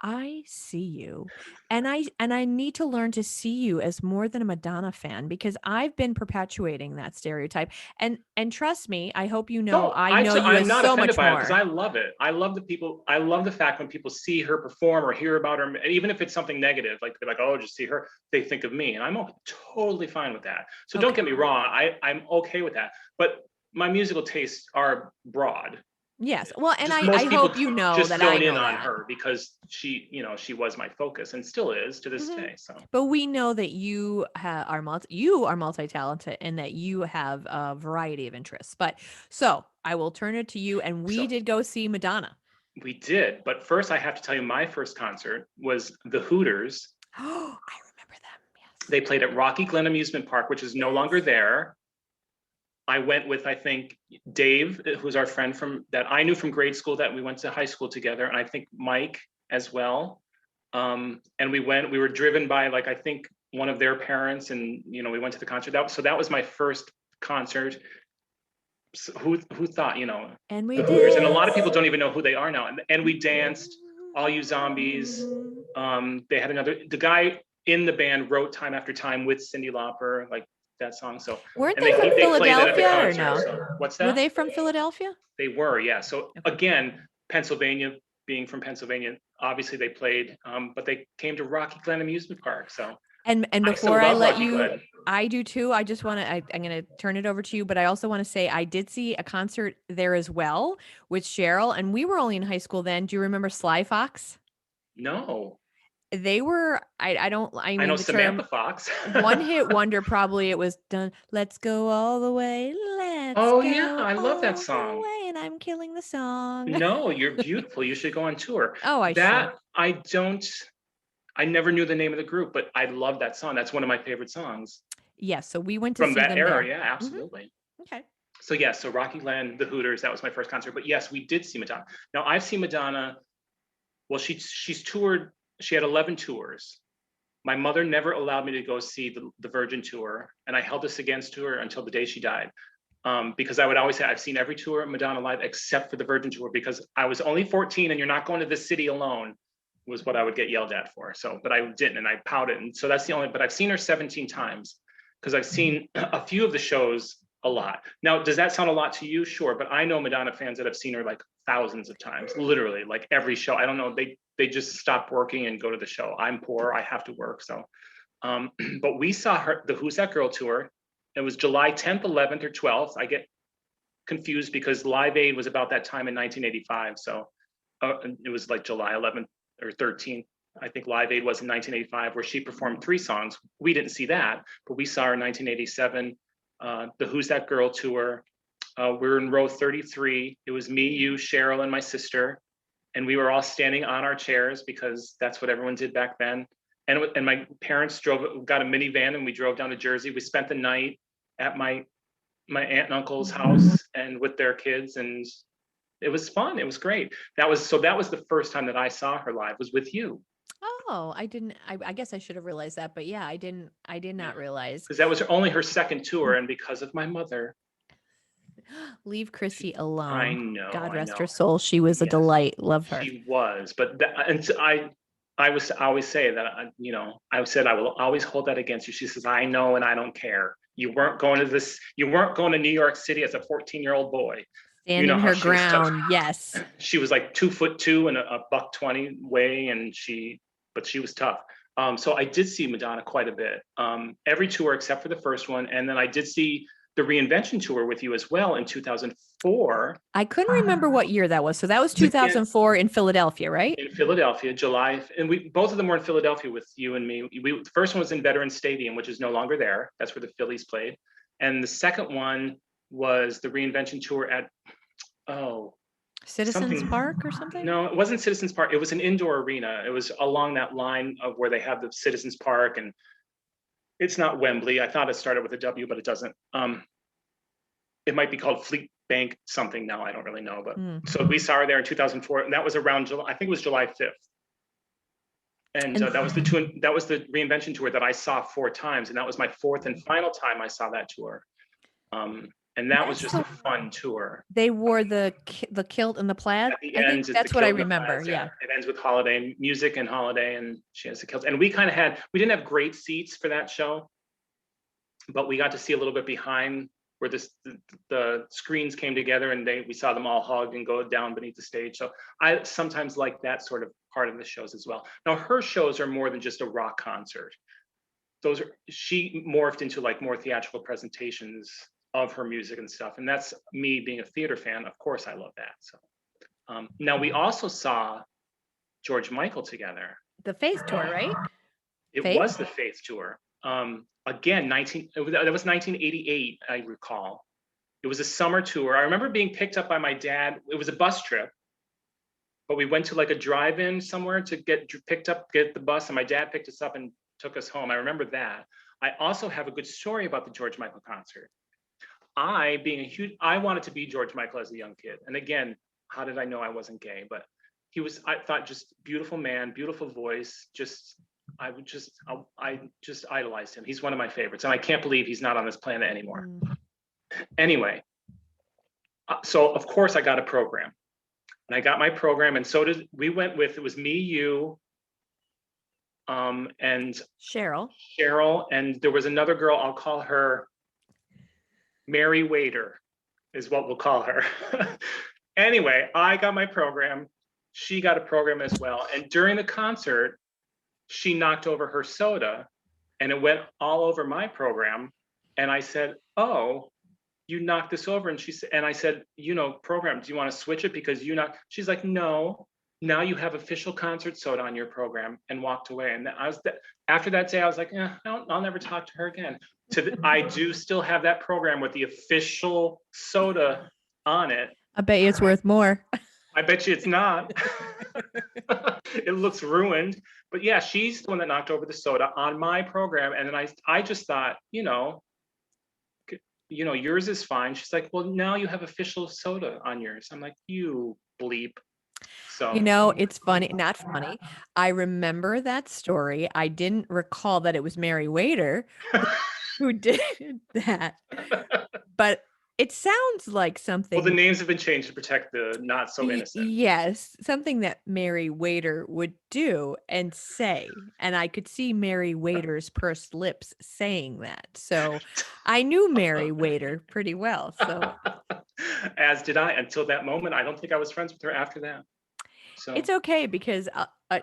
I see you. And I need to learn to see you as more than a Madonna fan because I've been perpetuating that stereotype. And trust me, I hope you know No, I know you I'm as not so offended much by it because more. I love it. I love the people. I love the fact when people see her perform or hear about her, and even if it's something negative, like they're like, "Oh, just see her," they think of me, and I'm totally fine with that. So don't Okay. get me wrong. I'm okay with that. But my musical tastes are broad. Yes. Well, and Just I most people hope you know just that I zone in know on that. her because she was my focus and still is to this Mhm. day. So But we know that you are multi-talented and that you have a variety of interests. But so I will turn it to you. And we so did go see Madonna. we did. But first, I have to tell you, my first concert was the Hooters. Oh, I remember them. Yes. They played at Rocky Glen Amusement Park, which is no longer Yes. there. I went with, I think, Dave, who's our friend from that I knew from grade school that we went to high school together, and I think Mike as well. And we were driven by like I think one of their parents, and we went to the concert. So that was my first concert. So who thought, And we the Hooters, and a lot of danced. people don't even know who they are now. And we danced, All You Zombies. They had the guy in the band wrote Time After Time with Cyndi Lauper, like that song. So, Weren't and they from they played that at the Philadelphia or concert. no? So what's Were that? they from Philadelphia? They were, yeah. So Okay. again, Pennsylvania, being from Pennsylvania, obviously they played, but they came to Rocky Glen Amusement Park. So And I still before I love let Rocky you, Glen. I do too. I just want to, I'm going to turn it over to you, but I also want to say I did see a concert there as well with Cheryl, and we were only in high school then. Do you remember Sly Fox? No, They were, I I know mean, the term Samantha Fox. one hit wonder, probably it was done. Let's go all the way. Let's Oh yeah, go I love that all the song. way. And I'm killing the song. No, you're beautiful. You should go on tour. Oh, I should. That I never knew the name of the group, but I love that song. That's one of my favorite songs Yes. So we went to from see that them era. there. Yeah, Hmm. absolutely. Okay. So yes, so Rocky Glen, the Hooters, that was my first concert. But yes, we did see Madonna. Now I've seen Madonna. Well, she's toured. She had 11 tours. My mother never allowed me to go see the Virgin tour, and I held this against her until the day she died. Because I would always say I've seen every tour of Madonna live except for the Virgin tour because I was only 14 and you're not going to the city alone was what I would get yelled at for. So, but I didn't, and I pouted. And so that's the only. But I've seen her 17 times because I've seen a few of the shows a lot. Now, does that sound a lot to you? Sure, but I know Madonna fans that have seen her like thousands of times, literally, like every show. I don't know. They just stop working and go to the show. I'm poor. I have to work. So, but we saw her the Who's That Girl tour. It was July 10th, 11th, or 12th. I get confused because Live Aid was about that time in 1985. So it was like July 11th or 13th. I think Live Aid was in 1985, where she performed 3 songs. We didn't see that, but we saw her in 1987, the Who's That Girl tour. We were in row 33. It was me, you, Cheryl, and my sister. And we were all standing on our chairs because that's what everyone did back then. And my parents got a minivan, and we drove down to Jersey. We spent the night at my aunt and uncle's house and with their kids, and it was fun. It was great. That was the first time that I saw her live, was with you. Oh, I didn't. I guess I should have realized that, but yeah, I didn't. I did Yeah, not realize. because that was only her second tour, and because of my mother. Leave Chrissy I alone. know, God I rest her know. soul. She was a Yes, delight. Love her. she was, but I always say that, I said I will always hold that against you. She says, I know, and I don't care. You weren't going to this. You weren't going to New York City as a 14-year-old boy. You know Standing how her she was tough. ground. Yes. She was like 2'2" and a $120 weigh, but she was tough. So I did see Madonna quite a bit. Every tour except for the first one, and then I did see the Reinvention tour with you as well in 2004. I couldn't remember what year that was. So that was Again 2004 in Philadelphia, right? in Philadelphia, July, and we both of them were in Philadelphia with you and me. The first one was in Veterans Stadium, which is no longer there. That's where the Phillies played, and the second one was the Reinvention tour at oh Citizens something. Park or something? No, it wasn't Citizens Park. It was an indoor arena. It was along that line of where they have the Citizens Park, and it's not Wembley. I thought it started with a W, but it doesn't. It might be called Fleet Bank something now. I don't really know, but so we saw her there in 2004, and that was around July. I think it was July 5th, and And that was the tour. That was the Reinvention tour that I saw 4 times, and that was my 4th and final time I saw that tour. And that was that's just the a fun tour. they wore the kilt and the plaid. At the I think end, it's the that's what I kilt and the remember. plaids. Yeah, Yeah. it ends with holiday music and holiday, and she has the kilt. And we kind of we didn't have great seats for that show, but we got to see a little bit behind where the screens came together, and we saw them all hug and go down beneath the stage. So I sometimes like that sort of part of the shows as well. Now her shows are more than just a rock concert. She morphed into like more theatrical presentations of her music and stuff, and that's me being a theater fan. Of course, I love that. So now we also saw George Michael together. The Faith tour, right? It Faith? was the Faith tour. Again, that was 1988, I recall. It was a summer tour. I remember being picked up by my dad. It was a bus trip, but we went to like a drive-in somewhere to get the bus, and my dad picked us up and took us home. I remember that. I also have a good story about the George Michael concert. I wanted to be George Michael as a young kid. And again, how did I know I wasn't gay? But I thought, just beautiful man, beautiful voice. I just idolized him. He's one of my favorites. And I can't believe he's not on this planet anymore. Anyway, so of course I got a program, and I got my program. And so it was me, you, and Cheryl. And there was another girl. I'll call her Mary Waiter, is what we'll call her. Anyway, I got my program. She got a program as well. And during the concert, she knocked over her soda, and it went all over my program. And I said, "Oh, you knocked this over." And I said, "Program, do you want to switch it? Because she's like, "No, now you have official concert soda on your program," and walked away. And after that day, I was like, I'll never talk to her again. I do still have that program with the official soda on it. I bet you it's worth more. I bet you it's not. It looks ruined. But yeah, she's the one that knocked over the soda on my program. And then I just thought, yours is fine. She's like, "Well, now you have official soda on yours." I'm like, "You bleep." So It's funny, not funny. I remember that story. I didn't recall that it was Mary Waiter who did that. But It sounds like Well, the something. names have been changed to protect the not so innocent. Yes, something that Mary Waiter would do and say, and I could see Mary Waiter's pursed lips saying that, so I knew Mary Waiter pretty well, so As did I until that moment. I don't think I was friends with her after that. it's So okay because,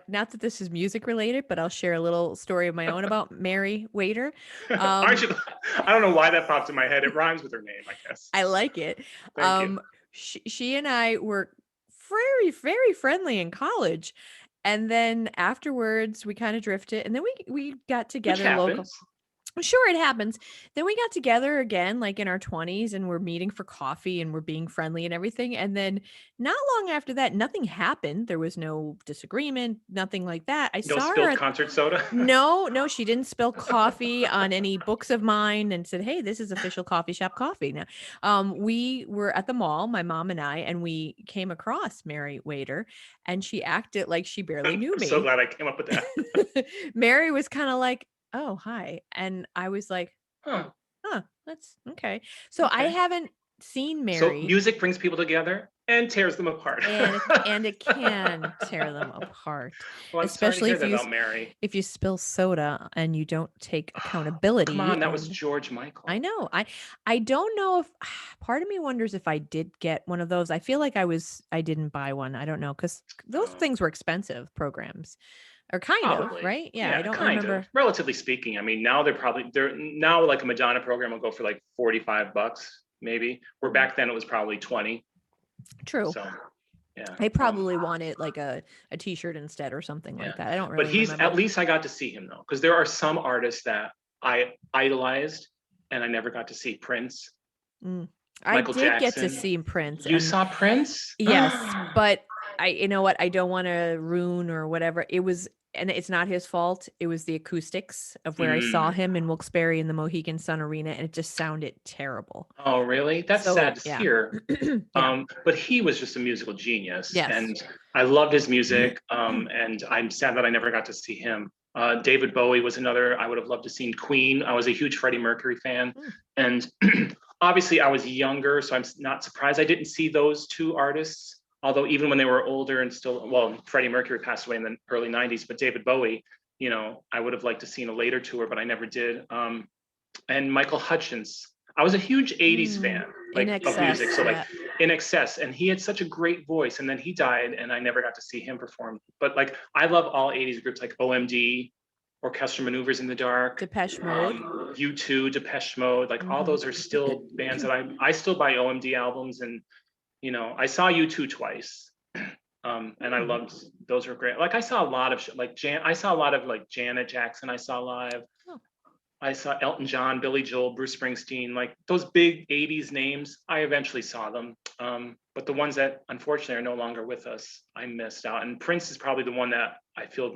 not that this is music related, but I'll share a little story of my own about Mary Waiter. I Um, should. I don't know why that popped in my head. It rhymes with her name, I guess. I like it. Thank you. She and I were very, very friendly in college, and then afterwards, we kinda drifted, and then we got Which together local. happens. Sure, it happens. Then we got together again, like, in our 20s, and we're meeting for coffee, and we're being friendly and everything, and then not long after that, nothing happened. There was no disagreement, nothing like that. I No saw her spilled at. concert soda. No, no, she didn't spill coffee on any books of mine and said, "Hey, this is official coffee shop coffee." Now, we were at the mall, my mom and I, and we came across Mary Waiter, and she acted like she barely knew I'm so me. glad I came up with that. Mary was kinda like, "Oh, hi," and I was like, "Oh, Huh. huh, that's okay." So I Okay. haven't seen So Mary, music brings people together and tears them apart. and it can tear them apart, Well, I'm sorry to especially hear that about Mary. if you spill soda and you don't take Come accountability. on, that was And George I Michael. know, I don't know if part of me wonders if I did get one of those. I feel like I didn't buy one. I don't know because those Oh, things were expensive programs, or kind of, probably. right? Yeah, I Yeah, don't kind of. remember. Relatively speaking. I mean, now they're now like a Madonna program will go for like 45 bucks, maybe. Where Mm, back then it was probably 20. true. So yeah. I probably wanted like a T-shirt instead or something Yeah. like that. I don't But really he's at remember. least I got to see him though, because there are some artists that I idolized and I never got to see. Prince, Mm. I Michael did get to Jackson. see Prince, You and saw Prince? yes, but you know what? I don't wanna ruin or whatever. It was, and it's not his fault. It was the acoustics of where I saw Mm. him in Wilkes-Barre in the Mohegan Sun Arena, and it just sounded terrible. Oh, really? That's sad So, to yeah. hear. Yeah. But he was just a musical genius, Yes. and I loved his music. And I'm sad that I never got to see him. David Bowie was another. I would have loved to seen Queen. I was a huge Freddie Mercury fan, Mm, and obviously I was younger, so I'm not surprised I didn't see those two artists. Although even when they were older and still, well, Freddie Mercury passed away in the early '90s, but David Bowie, I would have liked to seen a later tour, but I never did. And Michael Hutchins. I was a huge 80s fan, In like of music. excess, So like yeah. In Excess, and he had such a great voice. And then he died, and I never got to see him perform. But like I love all 80s groups like OMD, Orchestral Maneuvers in the Dark, Depeche Mode. U2, Depeche Mode, like all Mhm. those are still bands that I still buy OMD albums. And I saw U2 twice. And I Mm. loved those were great. Like I saw a lot of I saw a lot of like Janet Jackson I saw live. Oh. I saw Elton John, Billy Joel, Bruce Springsteen, like those big 80s names. I eventually saw them. But the ones that unfortunately are no longer with us, I missed out. And Prince is probably the one that I feel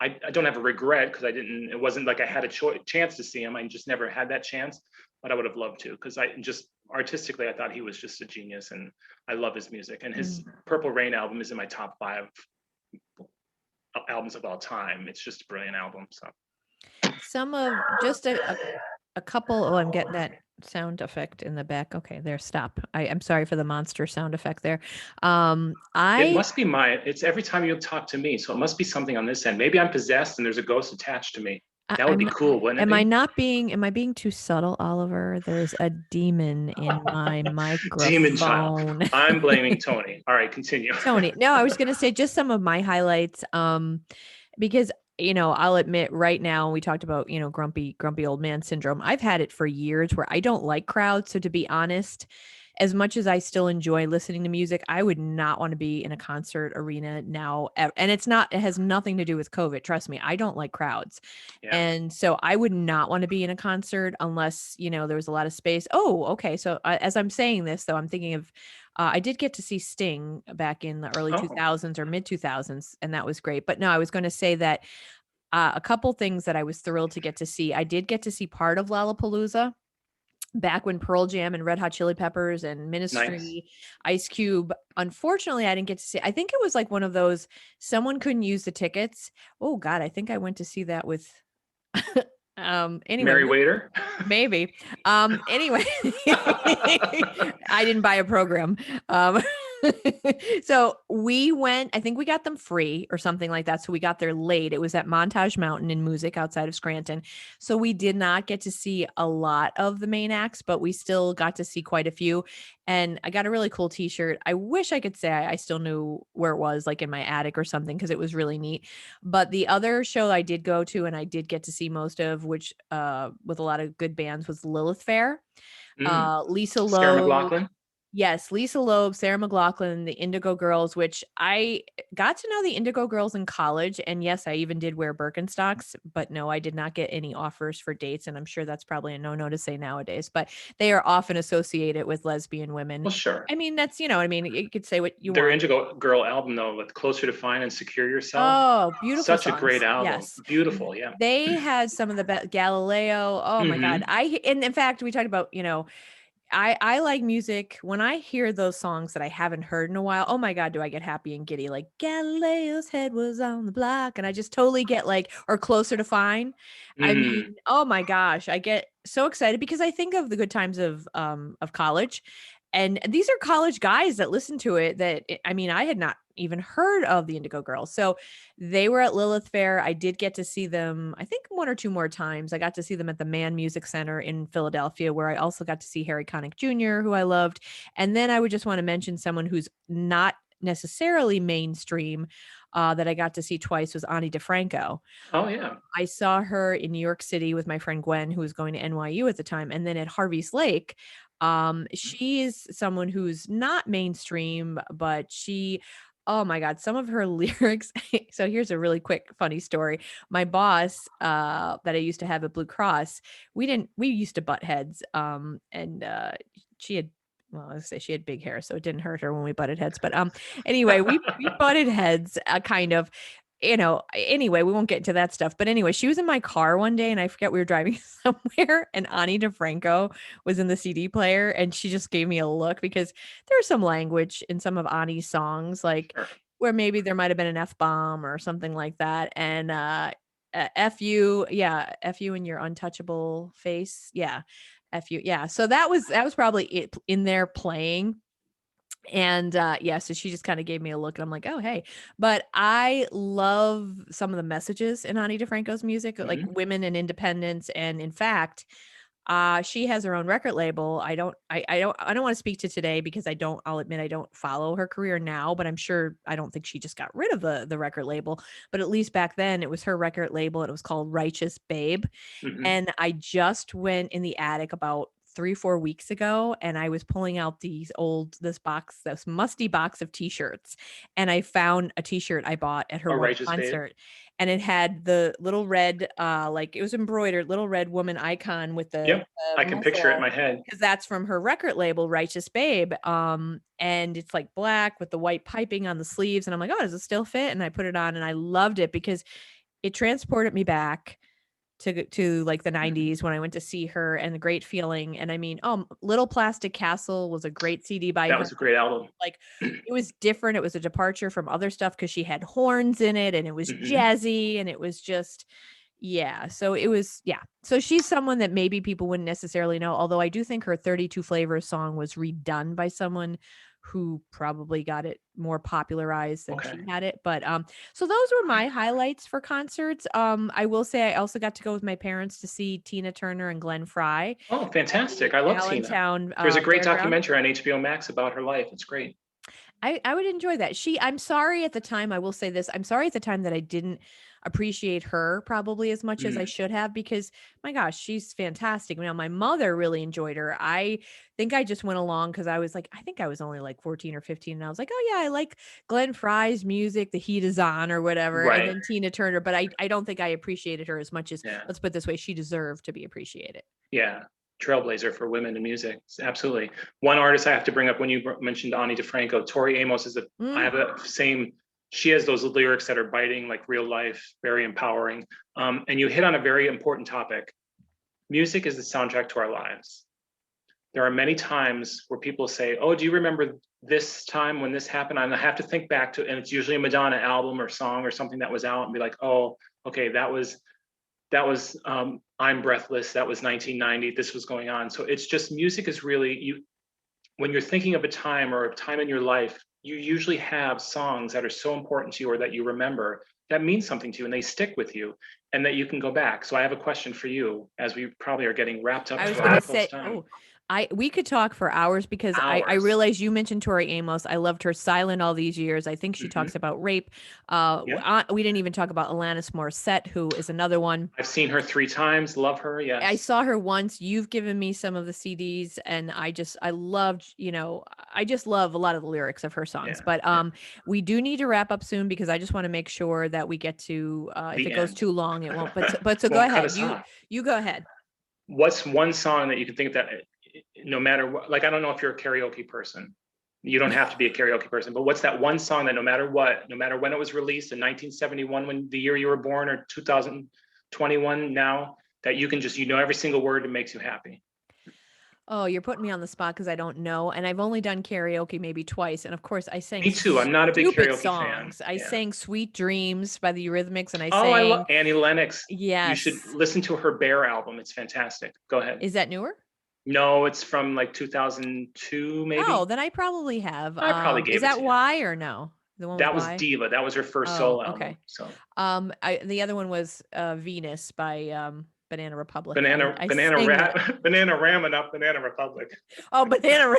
I don't have a regret because it wasn't like I had a chance to see him. I just never had that chance, but I would have loved to because I just artistically, I thought he was just a genius and I love his music. And his Mm. Purple Rain album is in my top 5 albums of all time. It's just a brilliant album. So Some of just a couple. Oh, I'm getting that sound effect in the back. Okay, there, stop. I'm sorry for the monster sound effect there. it I must be it's every time you talk to me. So it must be something on this end. Maybe I'm possessed and there's a ghost attached to me. That would be I'm cool, wouldn't it am I be? not being am I being too subtle, Oliver? There's a demon in my Demon child. microphone. I'm blaming Tony. All right, continue. Tony. No, I was gonna say just some of my highlights. Because I'll admit right now we talked about, grumpy old man syndrome. I've had it for years where I don't like crowds. So to be honest, as much as I still enjoy listening to music, I would not want to be in a concert arena now. And it has nothing to do with COVID. Trust me, I don't like crowds. Yeah. And so I would not want to be in a concert unless, there was a lot of space. Oh, okay. So as I'm saying this, though, I'm thinking of, I did get to see Sting back in the early Oh, 2000s or mid 2000s, and that was great. But no, I was going to say that a couple things that I was thrilled to get to see. I did get to see part of Lollapalooza back when Pearl Jam and Red Hot Chili Peppers and nice. Ministry, Ice Cube. Unfortunately, I didn't get to see. I think it was like one of those someone couldn't use the tickets. Oh God, I think I went to see that with Anyway, Mary Waiter. maybe. Anyway, I didn't buy a program. Um, so we went, I think we got them free or something like that. So we got there late. It was at Montage Mountain in Music outside of Scranton. So we did not get to see a lot of the main acts, but we still got to see quite a few. And I got a really cool t-shirt. I wish I could say I still knew where it was, like in my attic or something, because it was really neat. But the other show I did go to and I did get to see most of, which with a lot of good bands, was Lilith Fair. Mm. Lisa Sarah Loeb. McLachlan. Yes, Lisa Loeb, Sarah McLachlan, the Indigo Girls, which I got to know the Indigo Girls in college. And yes, I even did wear Birkenstocks, but no, I did not get any offers for dates. And I'm sure that's probably a no-no to say nowadays, but they are often associated with lesbian women. Well, sure. I mean, that's, you know, I mean, you could say what you Their want. Indigo Girl album, though, with Closer to Fine and Secure Yourself, Oh, beautiful such a great songs. album. Yes. Beautiful, yeah. They had some of the best Galileo. Oh my God. Hmm. And in fact, we talked about, you know, I like music when I hear those songs that I haven't heard in a while. Oh my God, do I get happy and giddy? Like Galileo's head was on the block, and I just totally get like, or Closer to Fine. I mean, Mm. oh my gosh, I get so excited because I think of the good times of college, and these are college guys that listen to it. I mean, I had not even heard of the Indigo Girls, so they were at Lilith Fair. I did get to see them, I think one or two more times. I got to see them at the Mann Music Center in Philadelphia, where I also got to see Harry Connick Jr., who I loved. And then I would just want to mention someone who's not necessarily mainstream that I got to see twice was Ani DeFranco. Oh, yeah. I saw her in New York City with my friend Gwen, who was going to NYU at the time. And then at Harvey's Lake, she is someone who's not mainstream, but oh my God, some of her lyrics. So here's a really quick, funny story. My boss, that I used to have at Blue Cross, we used to butt heads. And she had, well, I was say she had big hair, so it didn't hurt her when we butted heads. But anyway, we butted heads, kind of, you know, anyway, we won't get into that stuff. But anyway, she was in my car one day and I forget we were driving somewhere and Ani DeFranco was in the CD player and she just gave me a look because there's some language in some of Ani's songs, like Sure. where maybe there might have been an F bomb or something like that. And F you, yeah, F you in your untouchable face. Yeah. F you. Yeah. So that was probably it in there playing. And yeah, so she just kind of gave me a look and I'm like, oh hey. But I love some of the messages in Ani DeFranco's music, like Hmm. women and independence. And in fact, she has her own record label. I don't want to speak to today because I'll admit I don't follow her career now, but I'm sure I don't think she just got rid of the record label. But at least back then it was her record label. It was called Righteous Babe. Hmm. And I just went in the attic about 3-4 weeks ago and I was pulling out this musty box of t-shirts, and I found a t-shirt I bought at her A one Righteous Babe. concert, and it had the little red like it was embroidered little red woman icon with Yep. the I can picture it in muzzle, my head. because that's from her record label Righteous Babe. And it's like black with the white piping on the sleeves, and I'm like, oh, does it still fit? And I put it on and I loved it because it transported me back to like the Mhm. 90s when I went to see her, and the great feeling. And I mean, Little Plastic Castle was a great CD by That her. was a great album. Like, it was different. It was a departure from other stuff because she had horns in it and it was Hmm. jazzy and it was just, yeah. So it was, yeah. So she's someone that maybe people wouldn't necessarily know, although I do think her 32 Flavors song was redone by someone who probably got it more popularized than Okay. she had it. But so those were my highlights for concerts. I will say I also got to go with my parents to see Tina Turner and Glenn Fry Oh, at the fantastic. I love Tina. Allentown There's a great Fairground. documentary on HBO Max about her life. It's great. I would enjoy that. I'm sorry at the time, I will say this. I'm sorry at the time that I didn't appreciate her probably as much as I Mm. should have, because my gosh, she's fantastic. Now my mother really enjoyed her. I think I just went along because I was like, I think I was only like 14 or 15 and I was like, oh yeah, I like Glenn Fry's music, The Heat Is On or whatever, and Right. then Tina Turner, but I don't think I appreciated her as much as, Yeah. let's put it this way, she deserved to be appreciated. Yeah. Trailblazer for women in music. Absolutely. One artist I have to bring up when you mentioned Ani DeFranco, Tori Amos is I Mm. have a same, she has those lyrics that are biting like real life, very empowering. And you hit on a very important topic. Music is the soundtrack to our lives. There are many times where people say, oh, do you remember this time when this happened? And I have to think back to, and it's usually a Madonna album or song or something that was out and be like, oh, okay, that was That was I'm Breathless. That was 1990. This was going on. So it's just music is really you when you're thinking of a time or a time in your life, you usually have songs that are so important to you or that you remember that mean something to you and they stick with you and that you can go back. So I have a question for you as we probably are getting wrapped up I was to gonna our close say, time. oh, we could talk for hours because I Hours. realize you mentioned Tori Amos. I loved her Silent all these years. I think she Hmm. talks about rape. Yeah. We didn't even talk about Alanis Morissette, who is another one. I've seen her 3 times. Love her. I Yes. saw her once. You've given me some of the CDs, and I loved, I just love a lot of the lyrics of her songs. Yeah. But Yeah. we do need to wrap up soon because I just want to make sure that we get to. If it The goes end. too long, it won't. But so go Won't cut ahead. us off. You go ahead. What's one song that you can think of that no matter what, like I don't know if you're a karaoke person. You don't have to be a karaoke person, but what's that one song that no matter what, no matter when it was released in 1971, when the year you were born, or 2021 now, that you can just every single word and makes you happy. Oh, you're putting me on the spot because I don't know, and I've only done karaoke maybe twice, and of course, I sang Me too. I'm not a big stupid karaoke fan. songs. I Yeah. sang "Sweet Dreams" by the Eurythmics, and I Oh, I love sang Annie Lennox. You should yes. listen to her Bear album. It's fantastic. Go ahead. Is that newer? No, it's from like 2002, Oh, maybe. then I probably have. I probably Is gave it that to you. Y or no? The one with That was Y? Diva. That was her first Oh, solo album. okay. So The other one was Venus by Banana Republic. Banana I Banana sang that. Rat Banana Rama, not Banana Republic. Oh, Banana I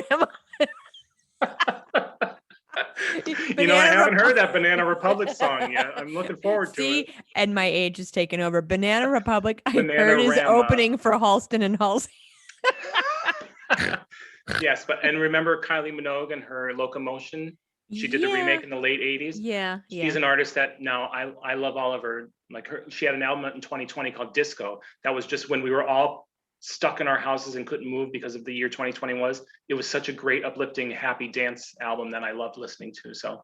Banana haven't heard that Republic. Banana Republic song yet. I'm looking forward to it. See, and my age is taking over. Banana Republic, I Banana heard is Rama. opening for Halston and Halsey. Yes, but and remember Kylie Minogue and her Locomotion? She did the Yeah, remake in the late 80s. yeah, She's yeah. an artist that now I love all of her. Like she had an album in 2020 called Disco. That was just when we were all stuck in our houses and couldn't move because of the year 2020 was. It was such a great, uplifting, happy dance album that I loved listening to. So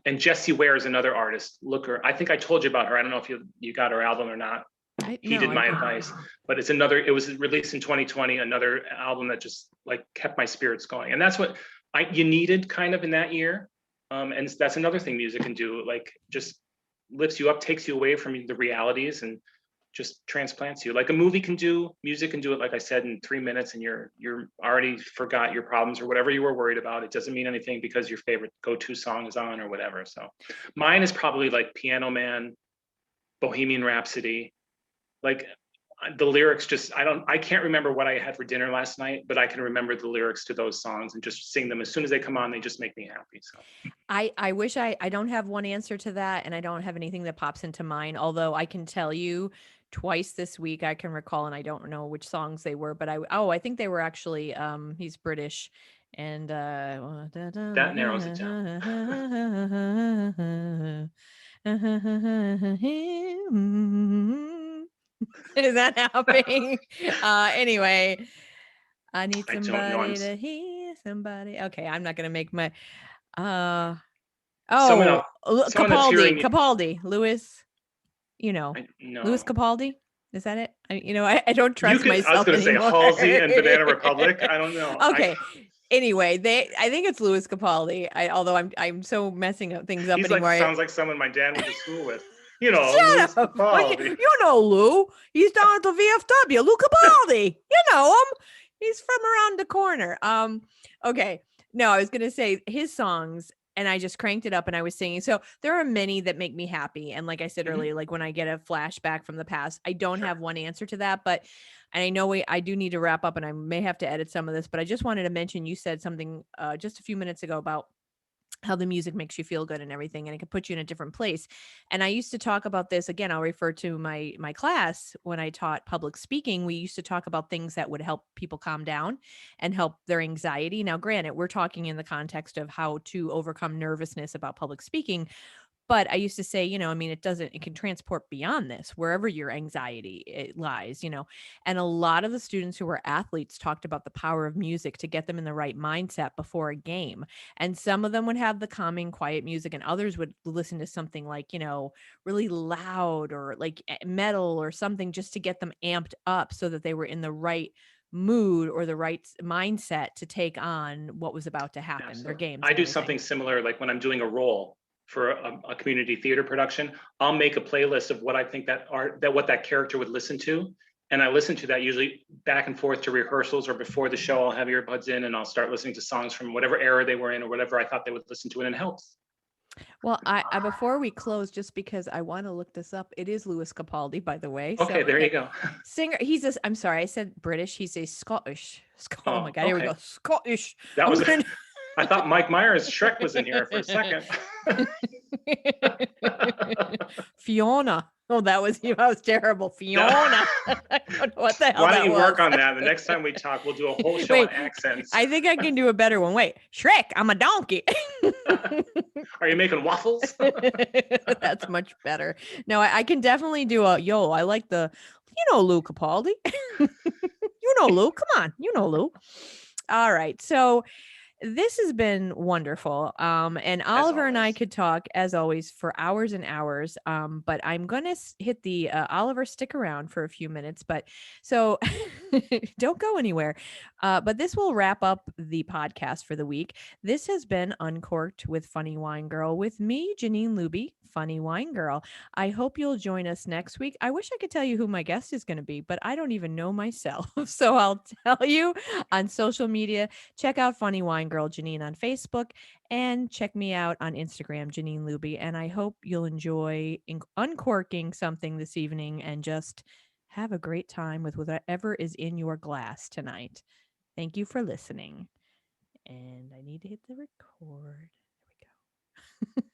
and Jessie Ware is another artist. Look her. I think I told you about her. I don't know if you got her album or not. No, Heeded I my didn't. advice, but it's another. It was released in 2020. Another album that just like kept my spirits going, and that's what you needed kind of in that year. And that's another thing music can do. Like just lifts you up, takes you away from the realities, and just transplants you. Like a movie can do, music can do it. Like I said, in 3 minutes, and you're already forgot your problems or whatever you were worried about. It doesn't mean anything because your favorite go-to song is on or whatever. So, mine is probably like Piano Man, Bohemian Rhapsody. Like the lyrics just I can't remember what I had for dinner last night, but I can remember the lyrics to those songs and just sing them as soon as they come on. They just make me happy. So I wish I don't have one answer to that, and I don't have anything that pops into mind, although I can tell you twice this week I can recall, and I don't know which songs they were, but I think they were actually, he's British, and, that narrows it down. Is that happening? Anyway, I need I don't know. somebody to hear somebody. Okay, I'm not gonna make my, uh Someone Oh, else, someone that's Capaldi, hearing you. Capaldi, I Louis no. Capaldi? Is that it? I don't You trust could. I was myself going to say anymore. Halsey and Banana Republic. I don't know. Okay. Anyway, I think it's Louis Capaldi. Although I'm so messing up things up He's like anymore. sounds like someone my dad went to school with. Shut Louis up. Capaldi. You know Lou. He's down at the VFW. Lou Capaldi. You know him. He's from around the corner. Okay. No, I was gonna say his songs, and I just cranked it up and I was singing. So there are many that make me happy. And like I said Mhm. earlier, like when I get a flashback from the past, I don't Sure. have one answer to that, but and I know I do need to wrap up and I may have to edit some of this, but I just wanted to mention you said something just a few minutes ago about how the music makes you feel good and everything, and it can put you in a different place. And I used to talk about this again. I'll refer to my class when I taught public speaking. We used to talk about things that would help people calm down and help their anxiety. Now granted, we're talking in the context of how to overcome nervousness about public speaking, but I used to say, I mean, it can transport beyond this, wherever your anxiety it lies, And a lot of the students who were athletes talked about the power of music to get them in the right mindset before a game. And some of them would have the calming, quiet music, and others would listen to something like, really loud or like metal or something just to get them amped up so that they were in the right mood or the right mindset to take on what was about to happen, their Absolutely. games I and do everything. something similar, like when I'm doing a role. for a community theater production, I'll make a playlist of what I think that what that character would listen to. And I listen to that usually back and forth to rehearsals or before the show. I'll have earbuds in and I'll start listening to songs from whatever era they were in or whatever I thought they would listen to, and it helps. Well, I before we close, just because I want to look this up, it is Louis Capaldi, by the way. So Okay, there okay, you go. singer. He's a. I'm sorry, I said British. He's a Scottish. Oh my Oh, God, here we okay. go. Scottish. That I'm was, gonna. I thought Mike Myers, Shrek was in here for a second. Fiona. Oh, that was you. That was terrible. No. Fiona. I don't know what the hell Why don't that you work was. on that? The next time we talk, we'll do a whole show on Wait, accents. I think I can do a better one. Wait, Shrek, I'm a donkey. Are you making waffles? That's much better. No, I can definitely do a yo. I like Lou Capaldi. Lou. Come on, Lou. All right, so this has been wonderful. And As Oliver and I always. could talk as always for hours and hours. But I'm gonna hit the Oliver, stick around for a few minutes. But so don't go anywhere. But this will wrap up the podcast for the week. This has been Uncorked with Funny Wine Girl with me, Janine Luby, Funny Wine Girl. I hope you'll join us next week. I wish I could tell you who my guest is going to be, but I don't even know myself. So I'll tell you on social media. Check out Funny Wine Girl Janine on Facebook and check me out on Instagram, Janine Luby. And I hope you'll enjoy uncorking something this evening and just have a great time with whatever is in your glass tonight. Thank you for listening. And I need to hit the record. There we go.